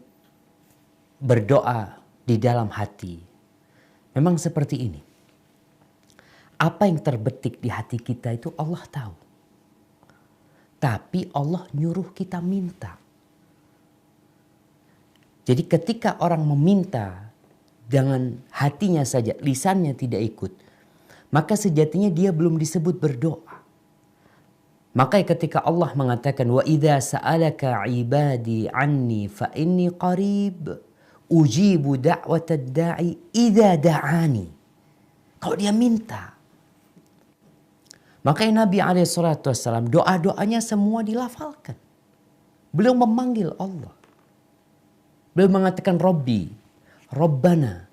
berdoa di dalam hati, memang seperti ini. Apa yang terbetik di hati kita itu Allah tahu. Tapi Allah nyuruh kita minta. Jadi ketika orang meminta dengan hatinya saja, lisannya tidak ikut, maka sejatinya dia belum disebut berdoa. Maka ketika Allah mengatakan wa idza sa'alaka 'ibadi 'anni fa inni qarib ujibu da'watad da'i idza da'ani. Kalau dia minta, maka Nabi SAW doa-doanya semua dilafalkan. Beliau memanggil Allah. Beliau mengatakan Robbi, Robbana.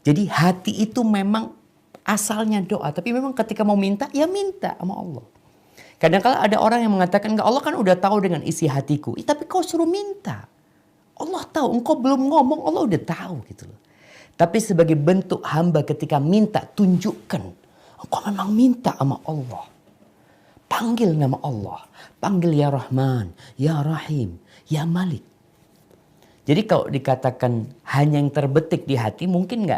Jadi hati itu memang asalnya doa. Tapi memang ketika mau minta, ya minta sama Allah. Kadang-kala ada orang yang mengatakan, enggak, Allah kan udah tahu dengan isi hatiku. Tapi kau suruh minta. Allah tahu, engkau belum ngomong, Allah udah tahu gitu loh. Tapi sebagai bentuk hamba ketika minta, tunjukkan. Engkau memang minta sama Allah. Panggil nama Allah. Panggil ya Rahman, ya Rahim, ya Malik. Jadi kalau dikatakan hanya yang terbetik di hati, mungkin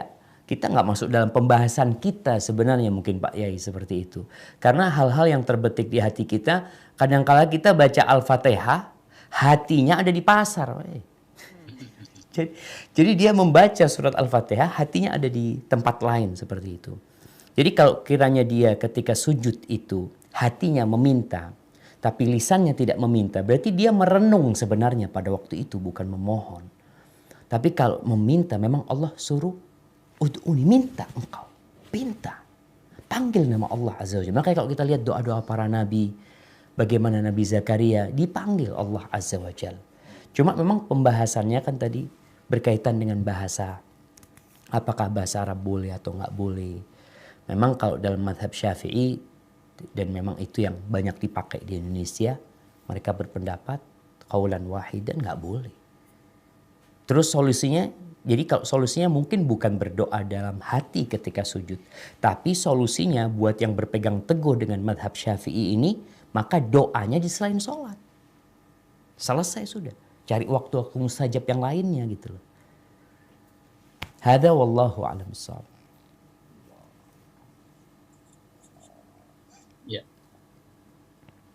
kita nggak masuk dalam pembahasan kita sebenarnya mungkin Pak Yai seperti itu. Karena hal-hal yang terbetik di hati kita, kadang-kala kita baca Al-Fatihah, hatinya ada di pasar. Jadi dia membaca surat Al-Fatihah, hatinya ada di tempat lain seperti itu. Jadi kalau kiranya dia ketika sujud itu, hatinya meminta, tapi lisannya tidak meminta, berarti dia merenung sebenarnya pada waktu itu, bukan memohon. Tapi kalau meminta, memang Allah suruh, ud'uni, minta engkau, pinta. Panggil nama Allah Azza wa Jalla. Makanya kalau kita lihat doa-doa para nabi, bagaimana Nabi Zakaria dipanggil Allah Azza wa Jalla. Cuma memang pembahasannya kan tadi berkaitan dengan bahasa. Apakah bahasa Arab boleh atau nggak boleh. Memang kalau dalam mazhab Syafi'i, dan memang itu yang banyak dipakai di Indonesia, mereka berpendapat qaulan wahidan nggak boleh. Terus solusinya, jadi kalau solusinya mungkin bukan berdoa dalam hati ketika sujud, tapi solusinya buat yang berpegang teguh dengan mazhab Syafi'i ini, maka doanya di selain sholat. Selesai sudah. Cari waktu-waktu mustajab yang lainnya gitu loh. Hada wallahu a'lam bishawab. Ya.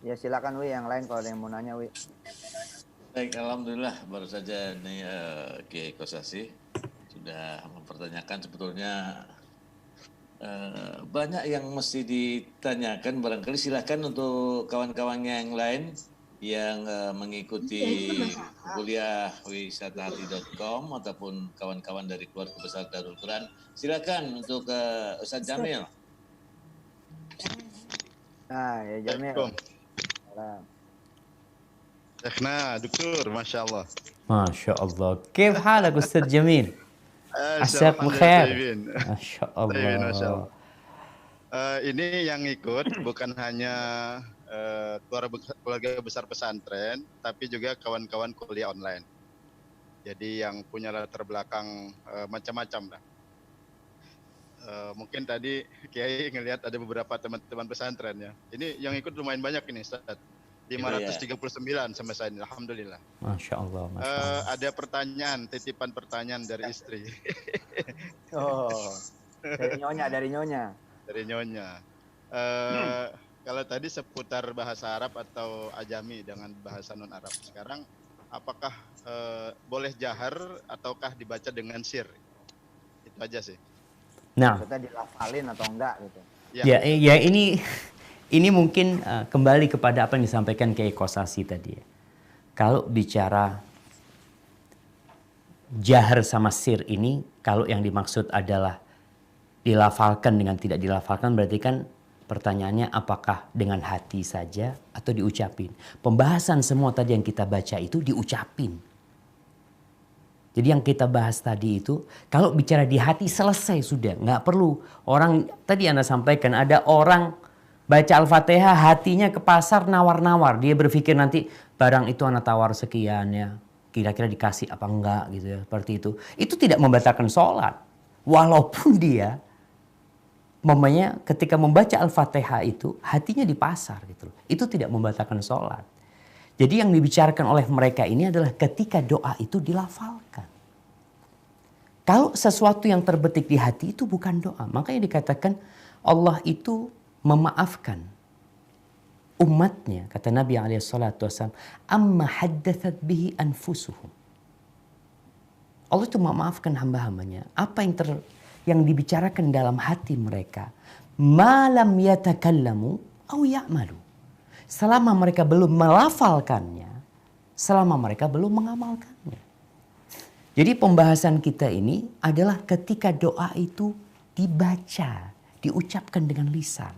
Ya silakan Wi, yang lain kalau ada yang mau nanya Wi. Baik, alhamdulillah baru saja nih Kiai Kosasi sudah mempertanyakan sebetulnya banyak yang mesti ditanyakan, barangkali silahkan untuk kawan-kawannya yang lain yang mengikuti kuliah wisatahati.com ataupun kawan-kawan dari keluarga besar Darul Quran, silakan untuk Ustadz Jamil. Nah, ya Jamil. شيخنا دكتور ما شاء الله. ما شاء الله. كيف حالك أستاذ جميل؟ عساك الحمد لله بخير. طيبين. ما شاء طيبين ما شاء الله. الله. Ini yang ikut bukan hanya keluarga besar pesantren, tapi juga kawan-kawan kuliah online. Jadi yang punya latar belakang macam-macam lah. Mungkin tadi Kiai ngelihat ada beberapa teman-teman pesantren ya. Ini yang ikut lumayan banyak ini Ustaz. 539 sampai saat ini, alhamdulillah. Masya Allah, Masya Allah. Ada pertanyaan, titipan pertanyaan dari istri. Oh, dari nyonya. Dari nyonya. Kalau tadi seputar bahasa Arab atau Ajami dengan bahasa non Arab, sekarang apakah boleh jahar ataukah dibaca dengan sir? Itu aja sih. Nah, Maksudnya dilafalin atau enggak gitu. ya ini mungkin kembali kepada apa yang disampaikan Kiai Kosasi tadi ya. Kalau bicara jahar sama sir ini, kalau yang dimaksud adalah dilafalkan dengan tidak dilafalkan, berarti kan pertanyaannya apakah dengan hati saja atau diucapin. Pembahasan semua tadi yang kita baca itu diucapin. Jadi yang kita bahas tadi itu, kalau bicara di hati selesai sudah. Nggak perlu orang, tadi Anda sampaikan ada orang baca Al-Fatihah hatinya ke pasar nawar-nawar. Dia berpikir nanti barang itu Anda tawar sekian ya. Kira-kira dikasih apa enggak gitu ya. Seperti itu. Itu tidak membatalkan sholat. Walaupun dia mamanya ketika membaca Al-Fatihah itu hatinya di pasar gitu loh. Itu tidak membatalkan sholat. Jadi yang dibicarakan oleh mereka ini adalah ketika doa itu dilafalkan. Kalau sesuatu yang terbetik di hati itu bukan doa. Makanya dikatakan Allah itu memaafkan umatnya. Kata Nabi SAW, amma haddathat bihi anfusuhum. Allah itu memaafkan hamba-hambanya. Apa yang dibicarakan dalam hati mereka. Malam yatakallamu au ya'malu. Selama mereka belum melafalkannya, selama mereka belum mengamalkannya. Jadi pembahasan kita ini adalah ketika doa itu dibaca, diucapkan dengan lisan.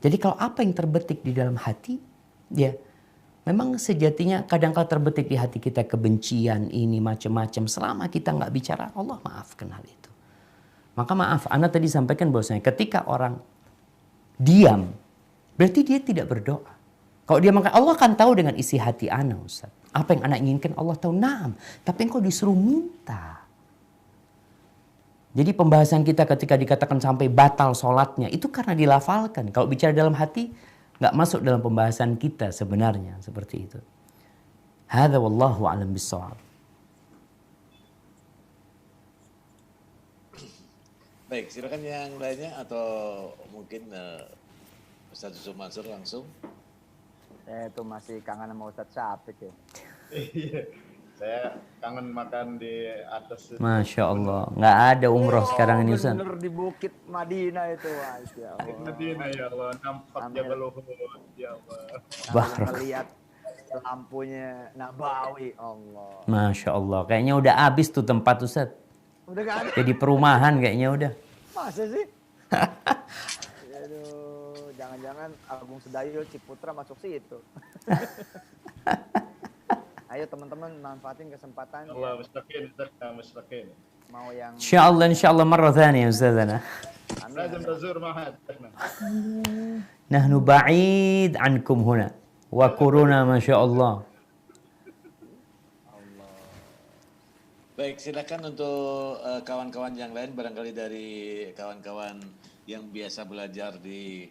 Jadi kalau apa yang terbetik di dalam hati, ya memang sejatinya kadang-kala terbetik di hati kita kebencian ini macam-macam. Selama kita nggak bicara, Allah maafkan hal itu. Maka maaf, Anda tadi sampaikan bahwasanya ketika orang diam, berarti dia tidak berdoa. Kalau dia makan, Allah akan tahu dengan isi hati Anda, Ustaz. Apa yang Anda inginkan Allah tahu. Naam, tapi engkau disuruh minta. Jadi pembahasan kita ketika dikatakan sampai batal sholatnya, itu karena dilafalkan. Kalau bicara dalam hati, nggak masuk dalam pembahasan kita sebenarnya. Seperti itu. Hadza wallahu a'lam bishawab. Baik, silakan yang lainnya atau mungkin Ustaz Yusuf Mansur langsung. Saya itu masih kangen sama Ustadz Syafiq ya. Iya, saya kangen makan di atas. Masya Allah, nggak ada umroh sekarang ini Ustaz. Bener di Bukit Madinah itu, Masya Allah. Madinah ya Allah, nampak Jabal Uhud ya Allah. Barak. Melihat lampunya Nabawi, Allah. Masya Allah, kayaknya udah habis tuh tempat Ustaz. Udah gak ada. Jadi perumahan kayaknya udah. Masa sih? Aduh, jangan-jangan Agung Sedayo Ciputra masuk situ. Ayo teman-teman manfaatin kesempatan. Allah mustaqim. Mau yang Insyaallah marrah thaniyah Ustazana. Lazim tazur ma'had. Nahnu ba'id ankum huna. Wa kuruna Masya Allah. Baik, silakan untuk kawan-kawan yang lain, barangkali dari kawan-kawan yang biasa belajar di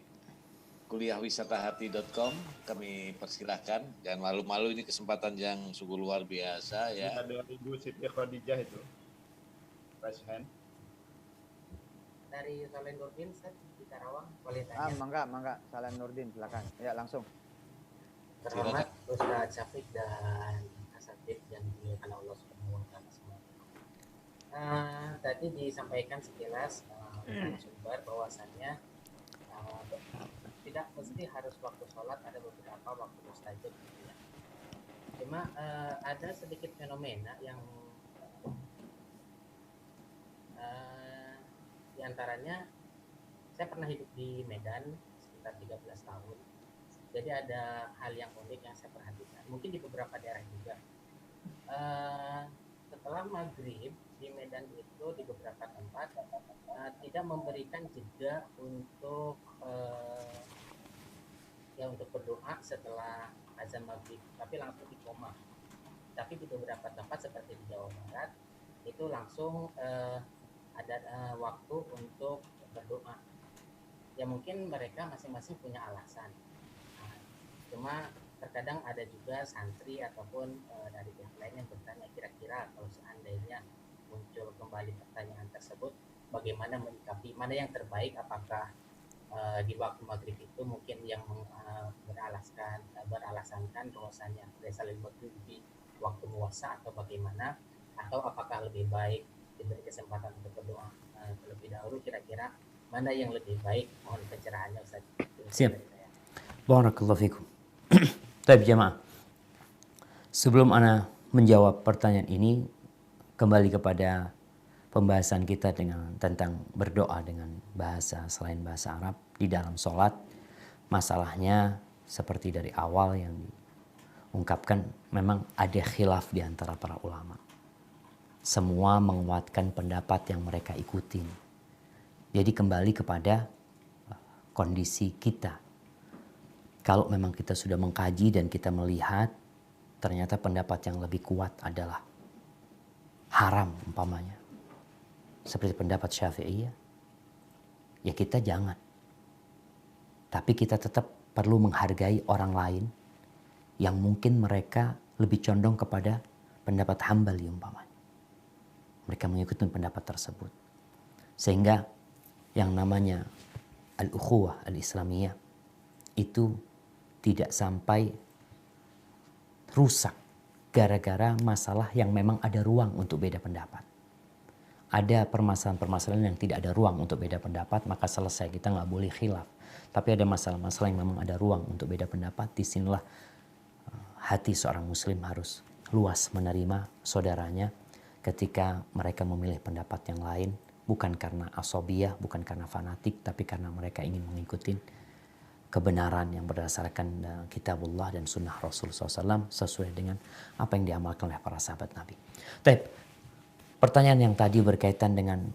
kuliahwisatahati.com. Kami persilahkan, jangan malu-malu, ini kesempatan yang sungguh luar biasa ya. Ada Ibu Siti Khadijah itu. Raise hand. Dari Saleh Nurdin, Ustaz, di Karawang, boleh tanya. Mangga, Saleh Nurdin, silakan. Ya, langsung. Terhormat Ustaz Syafiq dan Asatid yang dimuliakan Allah Subhanahu wa taala semua. Tadi disampaikan sekilas sumber bahwasannya tidak mesti harus waktu sholat, ada beberapa waktu mustajab gitu ya. Cuma ada sedikit fenomena yang diantaranya saya pernah hidup di Medan sekitar 13 tahun. Jadi ada hal yang unik yang saya perhatikan. Mungkin di beberapa daerah juga. Setelah maghrib di Medan itu di beberapa tempat tidak memberikan jeda untuk untuk berdoa setelah azan maghrib, tapi langsung diqomah. Tapi di beberapa tempat seperti di Jawa Barat itu langsung ada waktu untuk berdoa. Ya mungkin mereka masing-masing punya alasan. Cuma terkadang ada juga santri ataupun dari pihak lain yang bertanya, kira-kira kalau seandainya muncul kembali pertanyaan tersebut, bagaimana menyikapi, mana yang terbaik, apakah di waktu maghrib itu mungkin yang beralasankan bahwasanya salil maghrib di waktu puasa atau bagaimana, atau apakah lebih baik diberi kesempatan untuk berdoa terlebih dahulu, kira-kira mana yang lebih baik? Mohon pencerahannya Ustaz. Siap. Barakallahu fikum. Baik jemaah. Sebelum ana menjawab pertanyaan ini, kembali kepada pembahasan kita tentang berdoa dengan bahasa selain bahasa Arab di dalam sholat. Masalahnya seperti dari awal yang diungkapkan, memang ada khilaf di antara para ulama. Semua menguatkan pendapat yang mereka ikutin. Jadi kembali kepada kondisi kita. Kalau memang kita sudah mengkaji dan kita melihat ternyata pendapat yang lebih kuat adalah haram umpamanya, seperti pendapat Syafi'iyah, ya kita jangan. Tapi kita tetap perlu menghargai orang lain yang mungkin mereka lebih condong kepada pendapat Hambali umpamanya. Mereka mengikuti pendapat tersebut. Sehingga yang namanya al-ukhuwah al-islamiyah itu tidak sampai rusak gara-gara masalah yang memang ada ruang untuk beda pendapat. Ada permasalahan-permasalahan yang tidak ada ruang untuk beda pendapat, maka selesai, kita nggak boleh khilaf. Tapi ada masalah-masalah yang memang ada ruang untuk beda pendapat, disinilah hati seorang muslim harus luas menerima saudaranya ketika mereka memilih pendapat yang lain, bukan karena asobiyah, bukan karena fanatik, tapi karena mereka ingin mengikuti kebenaran yang berdasarkan kitabullah dan sunnah Rasulullah SAW sesuai dengan apa yang diamalkan oleh para sahabat Nabi. Tapi pertanyaan yang tadi berkaitan dengan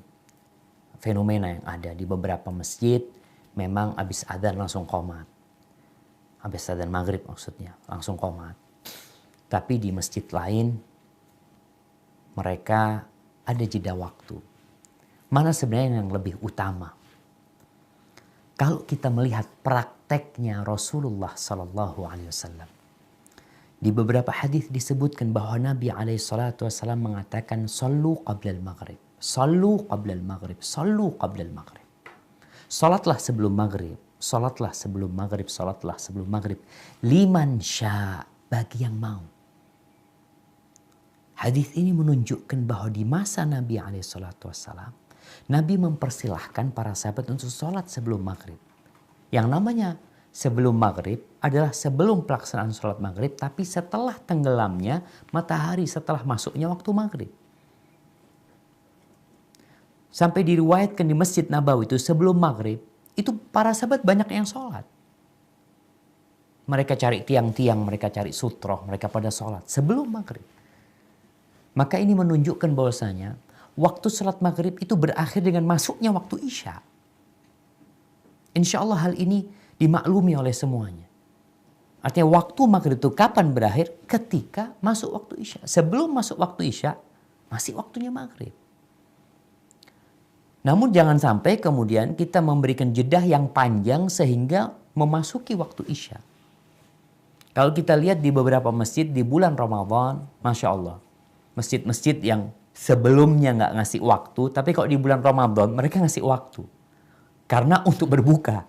fenomena yang ada di beberapa masjid, memang habis adzan langsung qomat. Habis adzan maghrib maksudnya, langsung qomat. Tapi di masjid lain, mereka ada jeda waktu. Mana sebenarnya yang lebih utama? Kalau kita melihat prakteknya Rasulullah Sallallahu Alaihi Wasallam, di beberapa hadis disebutkan bahwa Nabi Alaihi Wasallam mengatakan, "Sallu qabla al-maghrib, sallu qabla al-maghrib, sallu qabla al-maghrib." Salatlah sebelum maghrib, salatlah sebelum maghrib, salatlah sebelum maghrib. Liman sya, bagi yang mau. Hadis ini menunjukkan bahwa di masa Nabi Alaihi Wasallam, Nabi mempersilahkan para sahabat untuk sholat sebelum maghrib. Yang namanya sebelum maghrib adalah sebelum pelaksanaan sholat maghrib, tapi setelah tenggelamnya matahari, setelah masuknya waktu maghrib. Sampai diriwayatkan di Masjid Nabawi itu sebelum maghrib, itu para sahabat banyak yang sholat. Mereka cari tiang-tiang, mereka cari sutroh, mereka pada sholat sebelum maghrib. Maka ini menunjukkan bahwasanya waktu sholat maghrib itu berakhir dengan masuknya waktu isya. Insya Allah hal ini dimaklumi oleh semuanya. Artinya waktu maghrib itu kapan berakhir? Ketika masuk waktu isya. Sebelum masuk waktu isya, masih waktunya maghrib. Namun jangan sampai kemudian kita memberikan jedah yang panjang sehingga memasuki waktu Isya. Kalau kita lihat di beberapa masjid di bulan Ramadan, Masya Allah. Masjid-masjid yang sebelumnya nggak ngasih waktu, tapi kalau di bulan Ramadan mereka ngasih waktu. Karena untuk berbuka.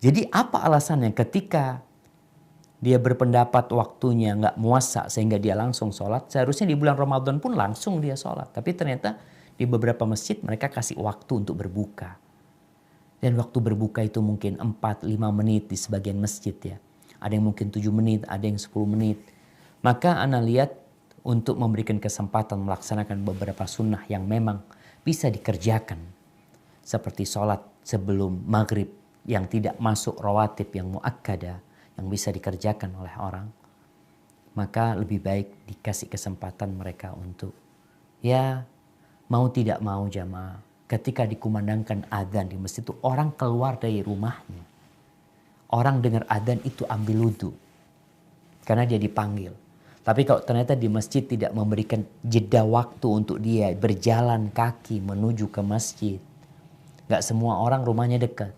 Jadi apa alasannya ketika dia berpendapat waktunya nggak muasa sehingga dia langsung sholat, seharusnya di bulan Ramadan pun langsung dia sholat. Tapi ternyata di beberapa masjid mereka kasih waktu untuk berbuka. Dan waktu berbuka itu mungkin 4-5 menit di sebagian masjid ya. Ada yang mungkin 7 menit, ada yang 10 menit. Maka ana lihat untuk memberikan kesempatan melaksanakan beberapa sunnah yang memang bisa dikerjakan. Seperti sholat sebelum maghrib yang tidak masuk rawatib yang muakkada, yang bisa dikerjakan oleh orang. Maka lebih baik dikasih kesempatan mereka untuk ya mau tidak mau jamaah. Ketika dikumandangkan adzan di masjid itu orang keluar dari rumahnya. Orang dengar adzan itu ambil wudu. Karena dia dipanggil. Tapi kalau ternyata di masjid tidak memberikan jeda waktu untuk dia berjalan kaki menuju ke masjid. Gak semua orang rumahnya dekat.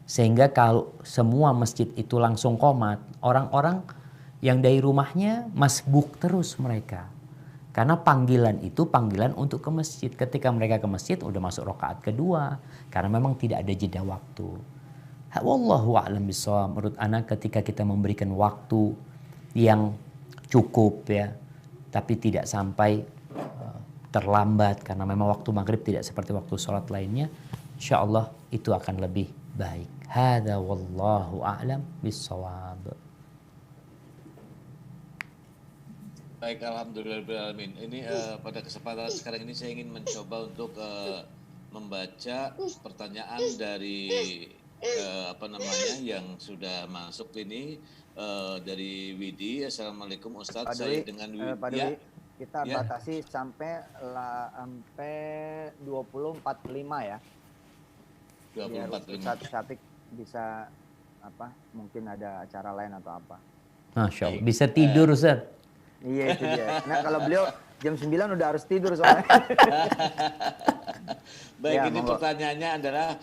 Sehingga kalau semua masjid itu langsung qomat, orang-orang yang dari rumahnya masbuk terus mereka. Karena panggilan itu panggilan untuk ke masjid. Ketika mereka ke masjid udah masuk rakaat kedua. Karena memang tidak ada jeda waktu. Wallahu a'lam bishawab. Menurut ana ketika kita memberikan waktu yang cukup ya, tapi tidak sampai terlambat karena memang waktu maghrib tidak seperti waktu sholat lainnya, insya Allah itu akan lebih baik. Hada wallahu a'lam bishawab. Baik, alhamdulillahirrahmanirrahim. Ini pada kesempatan sekarang ini saya ingin mencoba untuk membaca pertanyaan dari yang sudah masuk ini dari Widi. Assalamualaikum Ustadz. Saya dengan Widi. Pak Dwi, kita batasi sampai 20.45 ya. 20.45. Ustadz Syafiq bisa mungkin ada acara lain atau apa. Masya Allah. Bisa tidur Ustaz. Iya itu dia. Nah kalau beliau jam 9 udah harus tidur soalnya. Baik, Ya, ini monggo. pertanyaannya adalah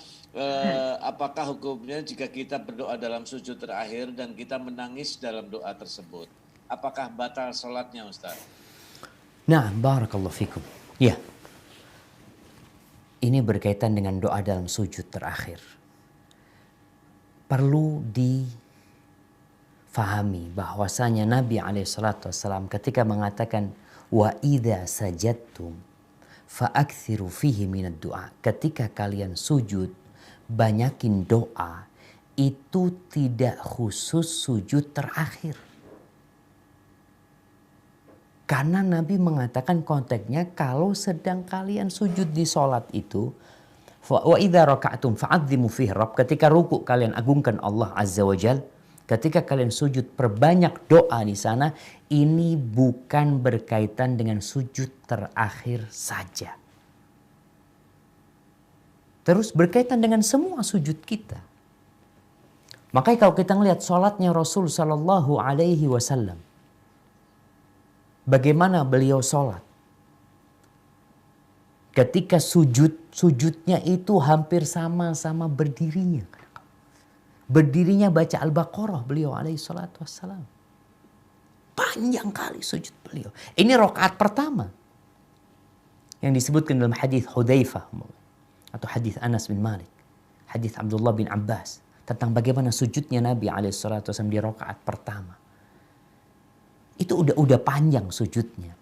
apakah hukumnya jika kita berdoa dalam sujud terakhir dan kita menangis dalam doa tersebut? Apakah batal sholatnya Ustaz? Nah, barakallahu fikum. Ya. Ini berkaitan dengan doa dalam sujud terakhir. Perlu difahami bahwasanya Nabi SAW ketika mengatakan wa idza sajadtum fa'aktsiru fihi minad du'a. Ketika kalian sujud, banyakin doa. Itu tidak khusus sujud terakhir. Karena Nabi mengatakan konteksnya kalau sedang kalian sujud di sholat itu, wa idza raka'tum fa'azzimu fihi rabb. Ketika ruku kalian agungkan Allah Azza wa Jal. Ketika kalian sujud perbanyak doa di sana. Ini bukan berkaitan dengan sujud terakhir saja. Terus berkaitan dengan semua sujud kita. Makanya kalau kita melihat sholatnya Rasul Sallallahu Alaihi Wasallam, bagaimana beliau sholat? Ketika sujudnya itu hampir sama-sama berdirinya. Berdirinya baca Al-Baqarah beliau alaihi salatu wassalam. Panjang kali sujud beliau. Ini rakaat pertama. Yang disebutkan dalam hadis Hudzaifah atau hadis Anas bin Malik. Hadis Abdullah bin Abbas. Tentang bagaimana sujudnya Nabi alaihi salatu wassalam di rakaat pertama. Itu udah panjang sujudnya.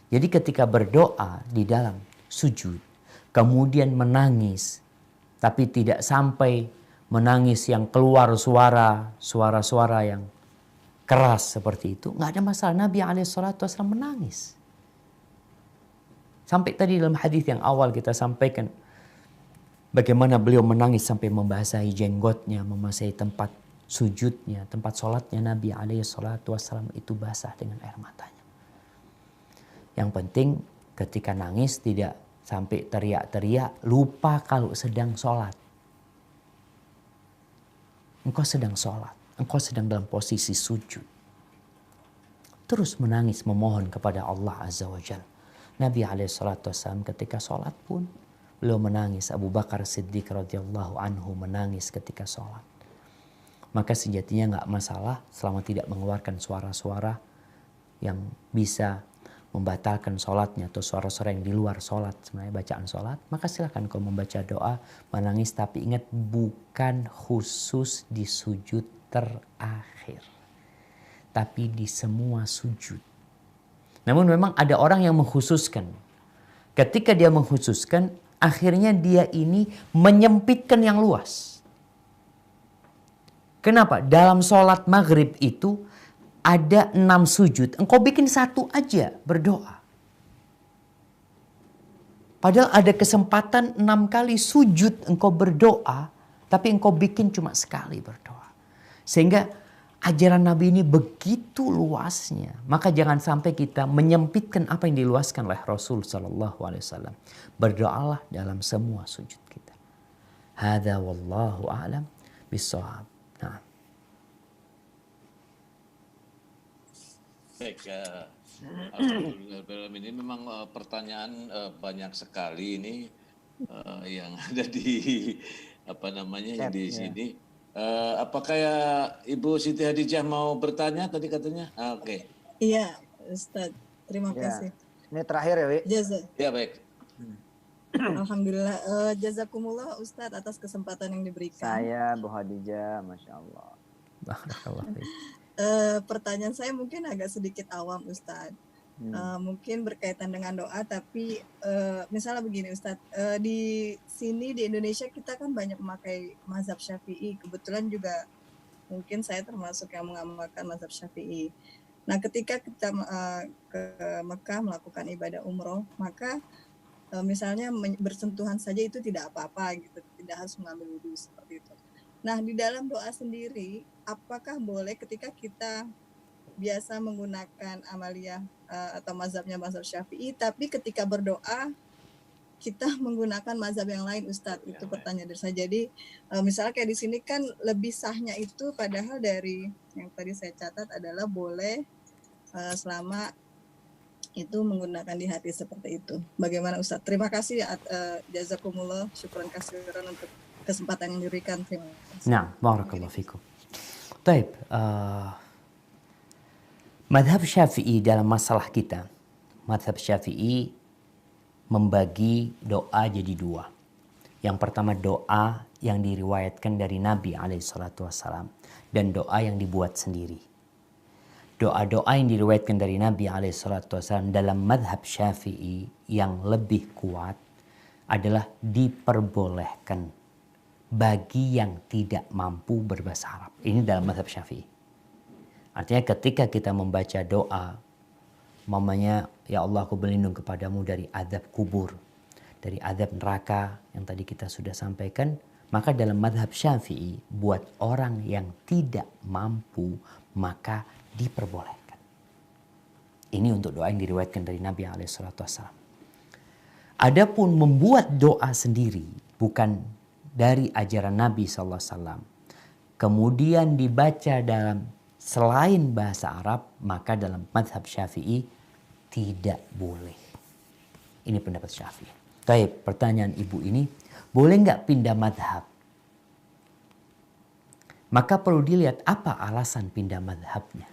Jadi ketika berdoa di dalam sujud, kemudian menangis, tapi tidak sampai menangis yang keluar suara-suara yang keras seperti itu, nggak ada masalah. Nabi SAW menangis. Sampai tadi dalam hadis yang awal kita sampaikan, bagaimana beliau menangis sampai membasahi jenggotnya, membasahi tempat sujudnya, tempat sholatnya Nabi SAW itu basah dengan air matanya. Yang penting ketika nangis tidak sampai teriak-teriak, lupa kalau sedang sholat. Engkau sedang sholat, engkau sedang dalam posisi sujud. Terus menangis memohon kepada Allah Azza wa Jalla. Nabi SAW ketika sholat pun beliau menangis. Abu Bakar Siddiq radhiyallahu anhu menangis ketika sholat. maka sejatinya nggak masalah selama tidak mengeluarkan suara-suara yang bisa membatalkan sholatnya atau suara-suara yang di luar sholat sebenarnya bacaan sholat, maka silakan kau membaca doa menangis, tapi ingat bukan khusus di sujud terakhir, tapi di semua sujud. Namun memang ada orang yang mengkhususkan. Ketika dia mengkhususkan, akhirnya dia ini menyempitkan yang luas. Kenapa? Dalam sholat maghrib itu ada 6 sujud. Engkau bikin 1 aja berdoa. Padahal ada kesempatan 6 kali sujud engkau berdoa, tapi engkau bikin cuma sekali berdoa. Sehingga ajaran Nabi ini begitu luasnya. Maka jangan sampai kita menyempitkan apa yang diluaskan oleh Rasul Sallallahu Alaihi Wasallam. Berdoalah dalam semua sujud kita. Hada wallahu a'lam bishawab. Nah. Baik, Alhamdulillah ini memang pertanyaan banyak sekali ini yang ada di yang di sini. Apakah ya Ibu Siti Hadijah mau bertanya tadi katanya? Oke. Iya, Ustadz. Terima kasih. Ini terakhir ya, Wi? Ya, baik. Alhamdulillah. Jazakumullah Ustadz atas kesempatan yang diberikan. Saya Bu Hadijah, Masya Allah. Pertanyaan saya mungkin agak sedikit awam Ustadz. Mungkin berkaitan dengan doa, tapi misalnya begini Ustadz, di sini di Indonesia kita kan banyak memakai mazhab Syafi'i. Kebetulan juga mungkin saya termasuk yang mengamalkan mazhab Syafi'i. Nah, ketika kita ke Mekah melakukan ibadah umroh, maka misalnya bersentuhan saja itu tidak apa-apa gitu, tidak harus mengambil wudhu seperti itu. Nah, di dalam doa sendiri, apakah boleh ketika kita biasa menggunakan amaliyah atau mazhabnya mazhab Syafi'i, tapi ketika berdoa kita menggunakan mazhab yang lain, Ustadz? Itu pertanyaan dari saya. Jadi misalnya kayak di sini kan lebih sahnya itu, padahal dari yang tadi saya catat adalah boleh selama itu menggunakan di hati seperti itu. Bagaimana Ustadz? Terima kasih, jazakumullah, syukran kasiran untuk kesempatan yang diberikan. Terima kasih. Nah, barakallahu fikum. Baik, madhab Syafi'i dalam masalah kita, madhab Syafi'i membagi doa jadi 2. Yang pertama doa yang diriwayatkan dari Nabi SAW dan doa yang dibuat sendiri. Doa-doa yang diriwayatkan dari Nabi SAW dalam madhab Syafi'i yang lebih kuat adalah diperbolehkan bagi yang tidak mampu berbahasa Arab. Ini dalam mazhab Syafi'i. Artinya ketika kita membaca doa, mamanya ya Allah aku berlindung kepadamu dari azab kubur, dari azab neraka yang tadi kita sudah sampaikan, maka dalam mazhab Syafi'i buat orang yang tidak mampu maka diperbolehkan. Ini untuk doa yang diriwayatkan dari Nabi SAW. Adapun membuat doa sendiri bukan dari ajaran Nabi SAW, kemudian dibaca dalam selain bahasa Arab, maka dalam mazhab Syafi'i tidak boleh. Ini pendapat Syafi'i. Baik, pertanyaan ibu ini, boleh nggak pindah mazhab? Maka perlu dilihat apa alasan pindah mazhabnya.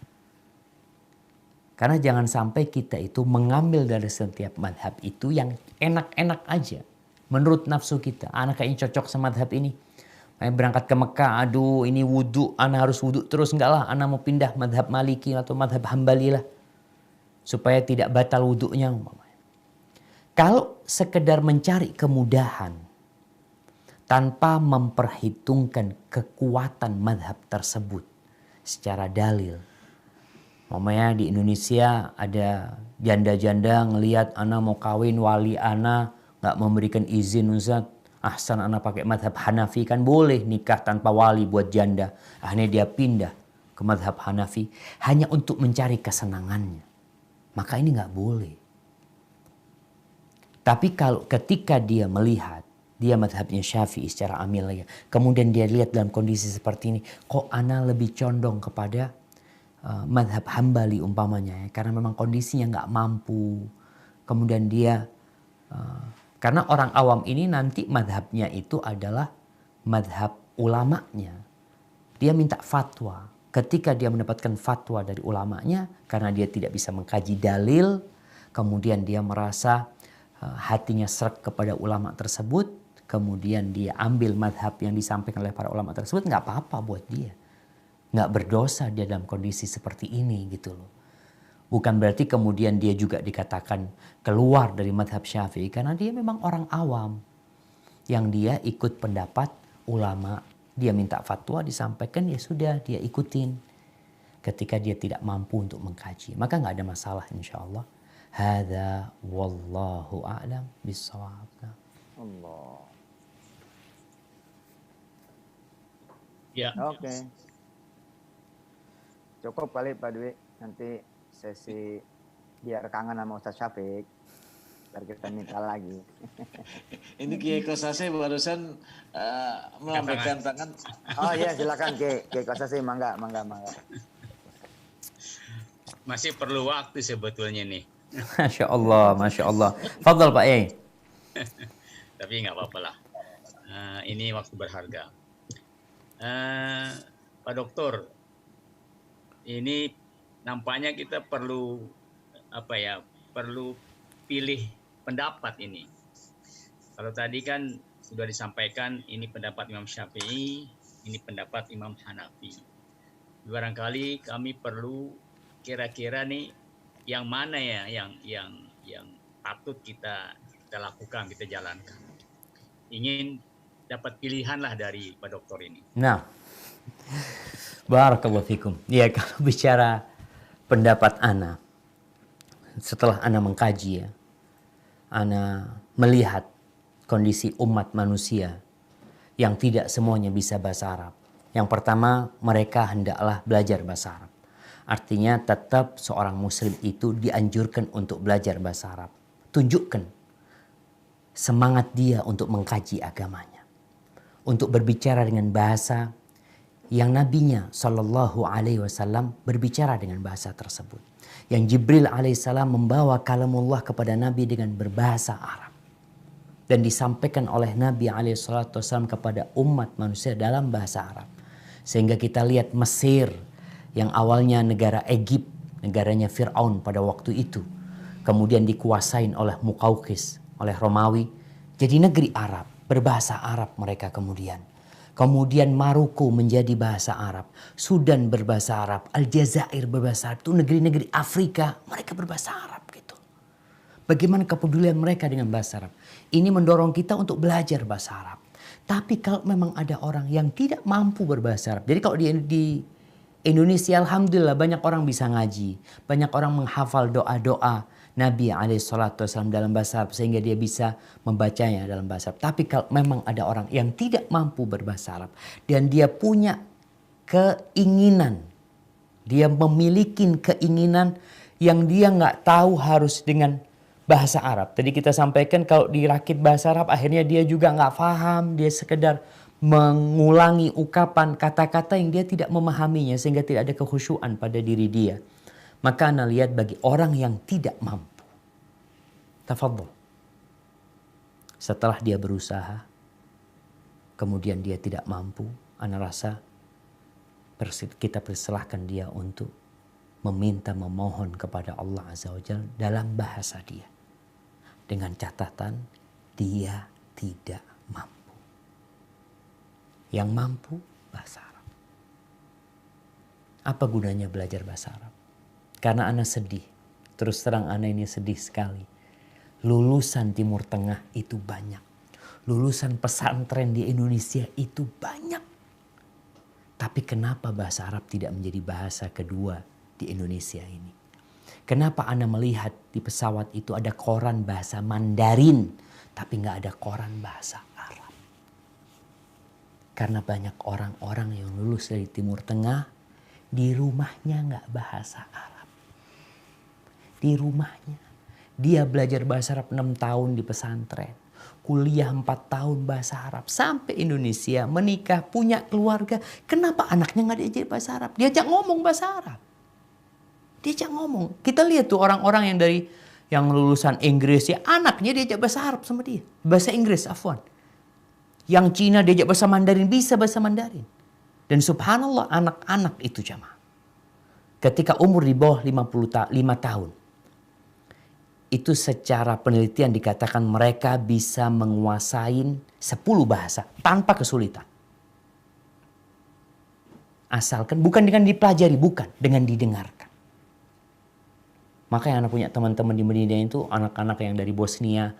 Karena jangan sampai kita itu mengambil dari setiap mazhab itu yang enak-enak aja. Menurut nafsu kita, anak kayaknya cocok sama madhab ini. Berangkat ke Mekah, aduh ini wudhu, anak harus wudhu terus. Enggak lah, anak mau pindah madhab Maliki atau madhab Hambali lah. Supaya tidak batal wudhunya. Kalau sekedar mencari kemudahan, tanpa memperhitungkan kekuatan madhab tersebut secara dalil. Mamanya di Indonesia ada janda-janda ngelihat anak mau kawin, wali anak nggak memberikan izin, Ustaz. Ahsan anak pakai madhab Hanafi, kan boleh nikah tanpa wali buat janda. Akhirnya dia pindah ke madhab Hanafi hanya untuk mencari kesenangannya. Maka ini nggak boleh. Tapi kalau ketika dia melihat dia madhabnya Syafi'i secara amilnya, kemudian dia lihat dalam kondisi seperti ini, kok anak lebih condong kepada madhab Hambali umpamanya ya, karena memang kondisinya nggak mampu. Kemudian dia karena orang awam ini nanti madhabnya itu adalah madhab ulamanya. Dia minta fatwa. Ketika dia mendapatkan fatwa dari ulamanya, karena dia tidak bisa mengkaji dalil, kemudian dia merasa hatinya srek kepada ulama tersebut, kemudian dia ambil madhab yang disampaikan oleh para ulama tersebut, nggak apa-apa buat dia. Nggak berdosa dia dalam kondisi seperti ini gitu loh. Bukan berarti kemudian dia juga dikatakan keluar dari madhab Syafi'i, karena dia memang orang awam yang dia ikut pendapat ulama. Dia minta fatwa disampaikan, ya sudah dia ikutin. Ketika dia tidak mampu untuk mengkaji, maka nggak ada masalah insya Allah. Hadza wallahu a'lam bissawab. Allah. Ya. Oke. Cukup kali Pak Dwi. Nanti sesi biar kangen sama Ustaz Syafiq. Biar kita minta lagi. Ini Kiai Kosase barusan melambaikan tangan. Oh iya, silakan Kiai Kosase, mangga. Masih perlu waktu sebetulnya nih. Masya Allah, Masya Allah. Fadal Pak Yai. Tapi nggak apa-apa lah. Ini waktu berharga. Pak Dokter, ini nampaknya kita perlu perlu pilih pendapat ini. Kalau tadi kan sudah disampaikan ini pendapat Imam Syafi'i, ini pendapat Imam Hanafi. Barangkali kami perlu kira-kira nih yang mana ya yang patut kita lakukan, kita jalankan. Ingin dapat pilihan lah dari Pak Dokter ini. Nah, barakallahu fikum. Ya, kalau bicara pendapat ana, setelah ana mengkaji ya, ana melihat kondisi umat manusia yang tidak semuanya bisa bahasa Arab. Yang pertama, mereka hendaklah belajar bahasa Arab. Artinya tetap seorang muslim itu dianjurkan untuk belajar bahasa Arab. Tunjukkan semangat dia untuk mengkaji agamanya. Untuk berbicara dengan bahasa yang nabinya Shallallahu Alaihi Wasallam berbicara dengan bahasa tersebut. Yang Jibril alaihissalam membawa kalamullah kepada Nabi dengan berbahasa Arab. Dan disampaikan oleh Nabi alaihissalam kepada umat manusia dalam bahasa Arab. Sehingga kita lihat Mesir yang awalnya negara Egypt, negaranya Fir'aun pada waktu itu. Kemudian dikuasain oleh Muqawqis, oleh Romawi. Jadi negeri Arab, berbahasa Arab mereka kemudian. Kemudian Maroko menjadi bahasa Arab. Sudan berbahasa Arab. Aljazair berbahasa Arab. Itu negeri-negeri Afrika. Mereka berbahasa Arab gitu. Bagaimana kepedulian mereka dengan bahasa Arab. Ini mendorong kita untuk belajar bahasa Arab. Tapi kalau memang ada orang yang tidak mampu berbahasa Arab. Jadi kalau di Indonesia alhamdulillah banyak orang bisa ngaji. Banyak orang menghafal doa-doa Nabi SAW dalam bahasa Arab sehingga dia bisa membacanya dalam bahasa Arab. Tapi kalau memang ada orang yang tidak mampu berbahasa Arab dan dia punya keinginan, dia memiliki keinginan yang dia nggak tahu harus dengan bahasa Arab. Tadi kita sampaikan kalau dirakit bahasa Arab akhirnya dia juga nggak paham, dia sekedar mengulangi ucapan kata-kata yang dia tidak memahaminya sehingga tidak ada kekhusyuan pada diri dia. Maka ana lihat bagi orang yang tidak mampu. Tafadhol. Setelah dia berusaha, kemudian dia tidak mampu, ana rasa kita persilahkan dia untuk memohon kepada Allah Azza wa Jalla dalam bahasa dia. Dengan catatan dia tidak mampu. Yang mampu bahasa Arab. Apa gunanya belajar bahasa Arab? Karena ana sedih. Terus terang ana ini sedih sekali. Lulusan Timur Tengah itu banyak. Lulusan pesantren di Indonesia itu banyak. Tapi kenapa bahasa Arab tidak menjadi bahasa kedua di Indonesia ini? Kenapa ana melihat di pesawat itu ada koran bahasa Mandarin. Tapi nggak ada koran bahasa Arab. Karena banyak orang-orang yang lulus dari Timur Tengah. Di rumahnya nggak bahasa Arab. Di rumahnya. Dia belajar bahasa Arab 6 tahun di pesantren. Kuliah 4 tahun bahasa Arab. Sampai Indonesia menikah, punya keluarga. Kenapa anaknya nggak diajar bahasa Arab? Diajak ngomong bahasa Arab. Diajak ngomong. Kita lihat tuh orang-orang yang lulusan Inggris ya. Anaknya diajak bahasa Arab sama dia. Bahasa Inggris, afwan. Yang Cina diajak bahasa Mandarin. Bisa bahasa Mandarin. Dan subhanallah anak-anak itu jamaah, ketika umur di bawah 5 tahun, itu secara penelitian dikatakan mereka bisa menguasai 10 bahasa tanpa kesulitan. Asalkan bukan dengan dipelajari, bukan, dengan didengarkan. Makanya anak punya teman-teman di Medina itu anak-anak yang dari Bosnia,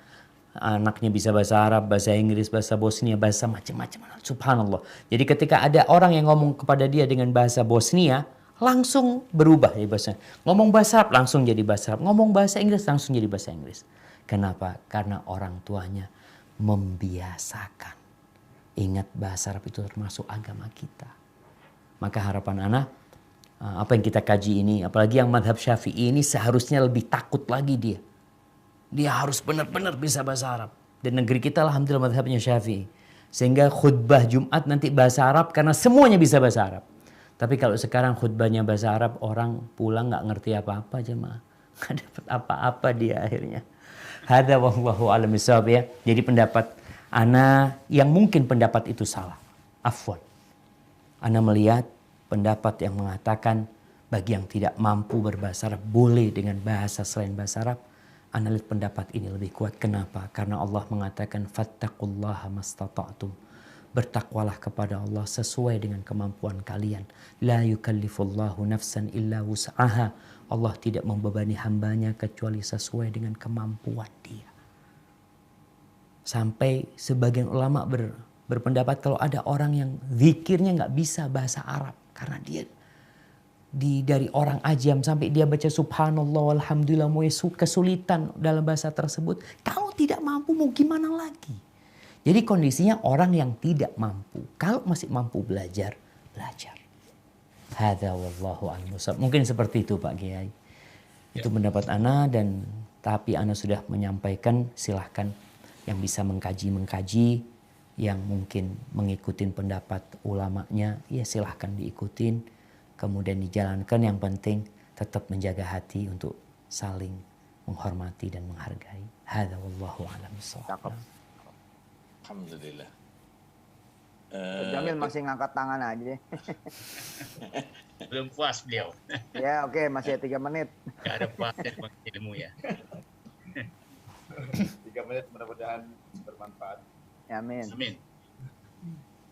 anaknya bisa bahasa Arab, bahasa Inggris, bahasa Bosnia, bahasa macam-macam. Subhanallah. Jadi ketika ada orang yang ngomong kepada dia dengan bahasa Bosnia, langsung berubah jadi bahasa. Ngomong bahasa Arab langsung jadi bahasa Arab. Ngomong bahasa Inggris langsung jadi bahasa Inggris. Kenapa? Karena orang tuanya membiasakan. Ingat bahasa Arab itu termasuk agama kita. Maka harapan anak, apa yang kita kaji ini, apalagi yang madhab Syafi'i ini seharusnya lebih takut lagi dia. Dia harus benar-benar bisa bahasa Arab. Dan negeri kita alhamdulillah madhabnya Syafi'i. Sehingga khutbah Jumat nanti bahasa Arab karena semuanya bisa bahasa Arab. Tapi kalau sekarang khutbahnya bahasa Arab, orang pulang nggak ngerti apa-apa jemaah. Nggak dapat apa-apa dia akhirnya. Hadza wallahu a'lam bishawab ya. Jadi pendapat ana yang mungkin pendapat itu salah. Afwan. Ana melihat pendapat yang mengatakan bagi yang tidak mampu berbahasa Arab boleh dengan bahasa selain bahasa Arab. Ana lihat pendapat ini lebih kuat. Kenapa? Karena Allah mengatakan fattaqullaha mastata'tum. Bertakwalah kepada Allah sesuai dengan kemampuan kalian. La yukallifullahu nafsan illa wus'aha. Allah tidak membebani hambanya kecuali sesuai dengan kemampuan dia. Sampai sebagian ulama berpendapat kalau ada orang yang zikirnya nggak bisa bahasa Arab. Karena dia dari orang ajam sampai dia baca subhanallah walhamdulillah mau kesulitan dalam bahasa tersebut. Kalau tidak mampu mau gimana lagi? Jadi kondisinya orang yang tidak mampu. Kalau masih mampu belajar, belajar. Hadza wallahu a'lam. Mungkin seperti itu Pak Kiai. Itu pendapat ana dan tapi ana sudah menyampaikan, silahkan yang bisa mengkaji, yang mungkin mengikuti pendapat ulamanya, ya silahkan diikutin. Kemudian dijalankan, yang penting tetap menjaga hati untuk saling menghormati dan menghargai. Hadza wallahu a'lam bishawab. Alhamdulillah. Jamil masih ngangkat tangan aja. Belum puas beliau. Ya oke, masih 3 menit. Gak ada puasnya ilmu ya. 3 menit mudah-mudahan bermanfaat. Amin. Amin.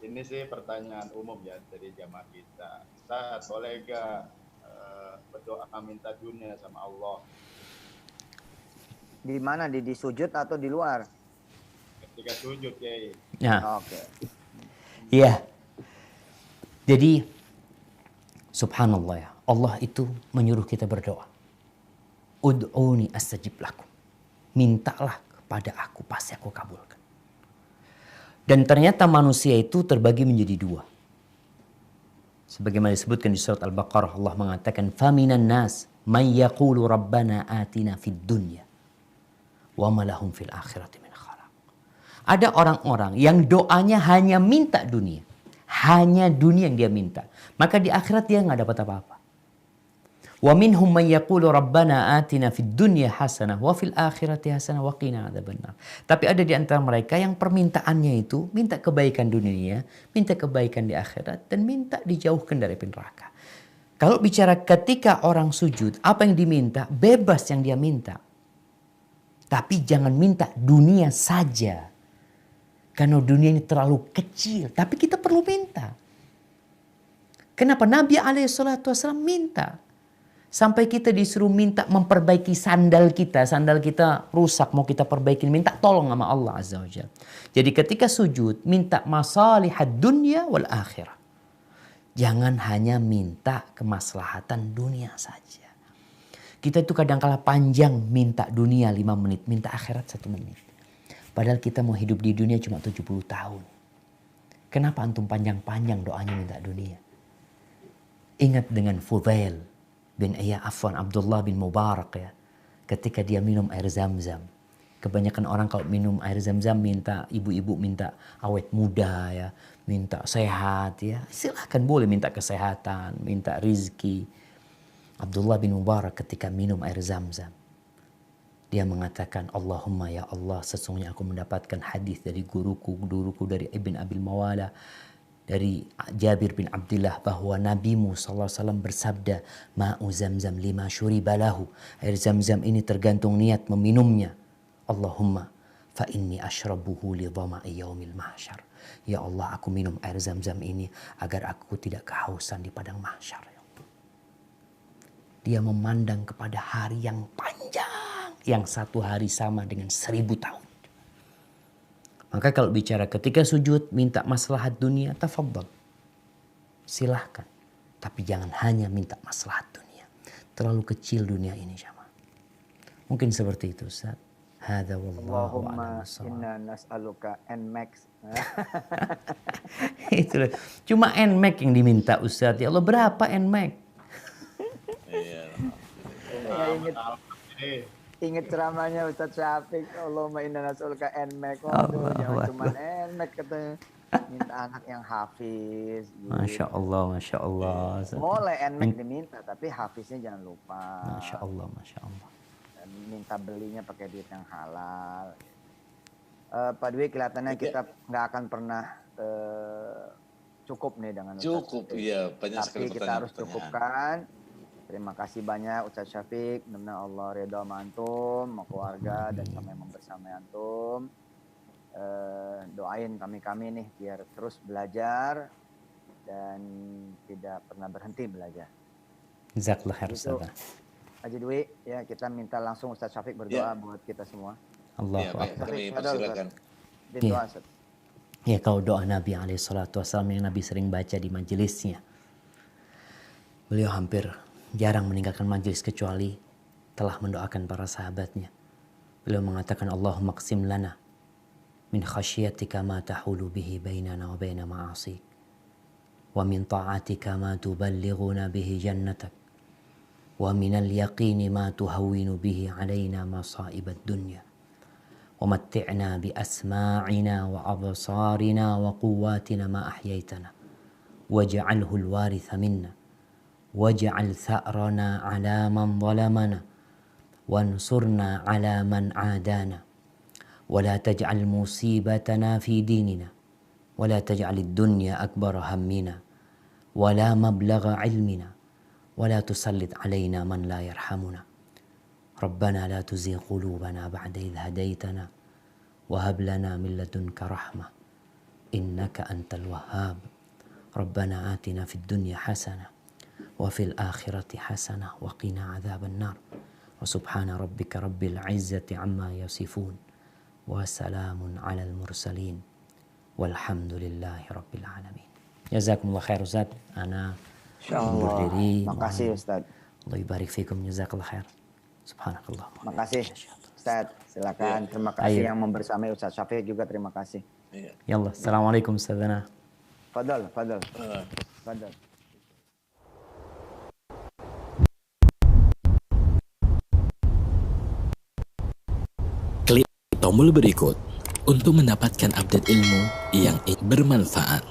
Ini sih pertanyaan umum ya dari jamaah kita. Ustaz, boleh gak berdoa minta dunia sama Allah? Di mana? Di sujud atau di luar? Ketika sujud, Kiai. Nah, Oke. ya. Jadi subhanallah ya, Allah itu menyuruh kita berdoa. Ud'uni astajib lakum. Mintalah kepada aku, pasti aku kabulkan. Dan ternyata manusia itu terbagi menjadi 2. Sebagaimana disebutkan di surat Al-Baqarah, Allah mengatakan, "Faminan nas may yaqulu rabbana atina fid dunya wa ma lahum fil akhirati min khalaq." Ada orang-orang yang doanya hanya minta dunia. Hanya dunia yang dia minta. Maka di akhirat dia nggak dapat apa-apa. Wa minhum man yaqulu rabbana atina fid dunya hasanah wa fil akhirati hasanah wa qina adzabannar. Tapi ada di antara mereka yang permintaannya itu minta kebaikan dunia, minta kebaikan di akhirat dan minta dijauhkan dari api neraka. Kalau bicara ketika orang sujud, apa yang diminta? Bebas yang dia minta. Tapi jangan minta dunia saja. Karena dunia ini terlalu kecil, tapi kita perlu minta. Kenapa Nabi SAW minta? Sampai kita disuruh minta memperbaiki sandal kita. Sandal kita rusak, mau kita perbaiki. Minta tolong sama Allah Azza wa Jalla. Jadi ketika sujud, minta masalihad dunya wal akhirah. Jangan hanya minta kemaslahatan dunia saja. Kita itu kadang-kala panjang minta dunia 5 menit. Minta akhirat 1 menit. Padahal kita mau hidup di dunia cuma 70 tahun. Kenapa antum panjang-panjang doanya minta dunia? Ingat dengan Fudail bin Abdullah bin Mubarak ya. Ketika dia minum air zam-zam. Kebanyakan orang kalau minum air zam-zam minta, ibu-ibu minta awet muda ya. Minta sehat ya. Silahkan boleh minta kesehatan, minta rizki. Abdullah bin Mubarak ketika minum air zam-zam. Dia mengatakan, Allahumma ya Allah, sesungguhnya aku mendapatkan hadis dari guruku dari Ibn Abil Mawala. dari Jabir bin Abdullah bahwa Nabimu SAW bersabda, ma'u zamzam lima syuribalahu. Air zam-zam ini tergantung niat meminumnya. Allahumma fa inni ashrabuhu li dhama'i yaumil mahsyar. Ya Allah, aku minum air zam-zam ini agar aku tidak kehausan di padang mahsyar. Dia memandang kepada hari yang panjang, yang satu hari sama dengan 1000 tahun. Maka kalau bicara ketika sujud minta maslahat dunia, tafadhal. Silahkan. Tapi jangan hanya minta maslahat dunia. Terlalu kecil dunia ini, jamaah. Mungkin seperti itu, Ustaz. Hadza wallahu a'lam. Allahumma inna nas'aluka NMAX. Itu cuma NMAX yang diminta, Ustaz. Ya Allah, berapa NMAX? Ingat ceramahnya Ustadz Syafiq, Allahumma inna nas'aluka NMAX. Waduh, jangan cuma NMAX katanya. Minta anak yang hafiz. Gitu. Masya Allah, Masya Allah. Boleh NMAX diminta, tapi hafiznya jangan lupa. Masya Allah, Masya Allah. Dan minta belinya pakai duit yang halal. Pak Dwi, kelihatannya kita nggak akan pernah cukup nih dengan Ustadz Cukup, iya. Banyak sekali tapi kita harus cukupkan. Terima kasih banyak Ustadz Syafiq. Mudah-mudahan Allah ridha sama antum, sama keluarga, dan sama yang bersama antum. Doain kami nih biar terus belajar dan tidak pernah berhenti belajar. Jazakallah khair Ustaz. Haji Dwi, ya kita minta langsung Ustadz Syafiq berdoa buat kita semua. Allahu Akbar. Kami persilakan. Doa, Ya, kalau doa Nabi SAW yang Nabi sering baca di majelisnya. Beliau hampir jarang meninggalkan majelis kecuali telah mendoakan para sahabatnya. Beliau mengatakan, Allahumma qsim lana min khasyiatika ma tahulu bihi bainana wa baina ma'asik wa min ta'atika ma tuballighuna bihi jannatak wa min al-yaqini ma tuhawwinu bihi alaina masa'ib ad-dunya wa matti'na bi asma'ina wa absarina wa quwwatina ma ahyaytana waj'alhu al-waritha minna waj'al tha'rana 'ala man zalamana wansurna 'ala man 'adana wa la taj'al musibatana fi dinina wa la taj'al ad-dunya akbar hammina wa la mablagha 'ilmina wa la tusallit 'alaina man la yarhamuna rabbana la tuzigh qulubana ba'da idh hadaytana wa hab lana min ladunka rahmah innaka antal wahhab rabbana atina fid dunya hasanah وفي الآخرة حسنة وقنا عذاب النار وسبحان ربك رب العزة عما يصفون وسلام على المرسلين والحمد لله رب العالمين. جزاكم الله خير Ustaz. Ana berdiri. Makasih Ustaz. Allah barik fikum. Jazakallah khair. Subhanakallah. Makasih Ustaz. Silakan. Terima kasih yang membersamai Ustaz Syafiq juga, terima kasih. Ya Allah. Assalamualaikum Ustazana. Fadal. Fadal. Klik tombol berikut untuk mendapatkan update ilmu yang bermanfaat.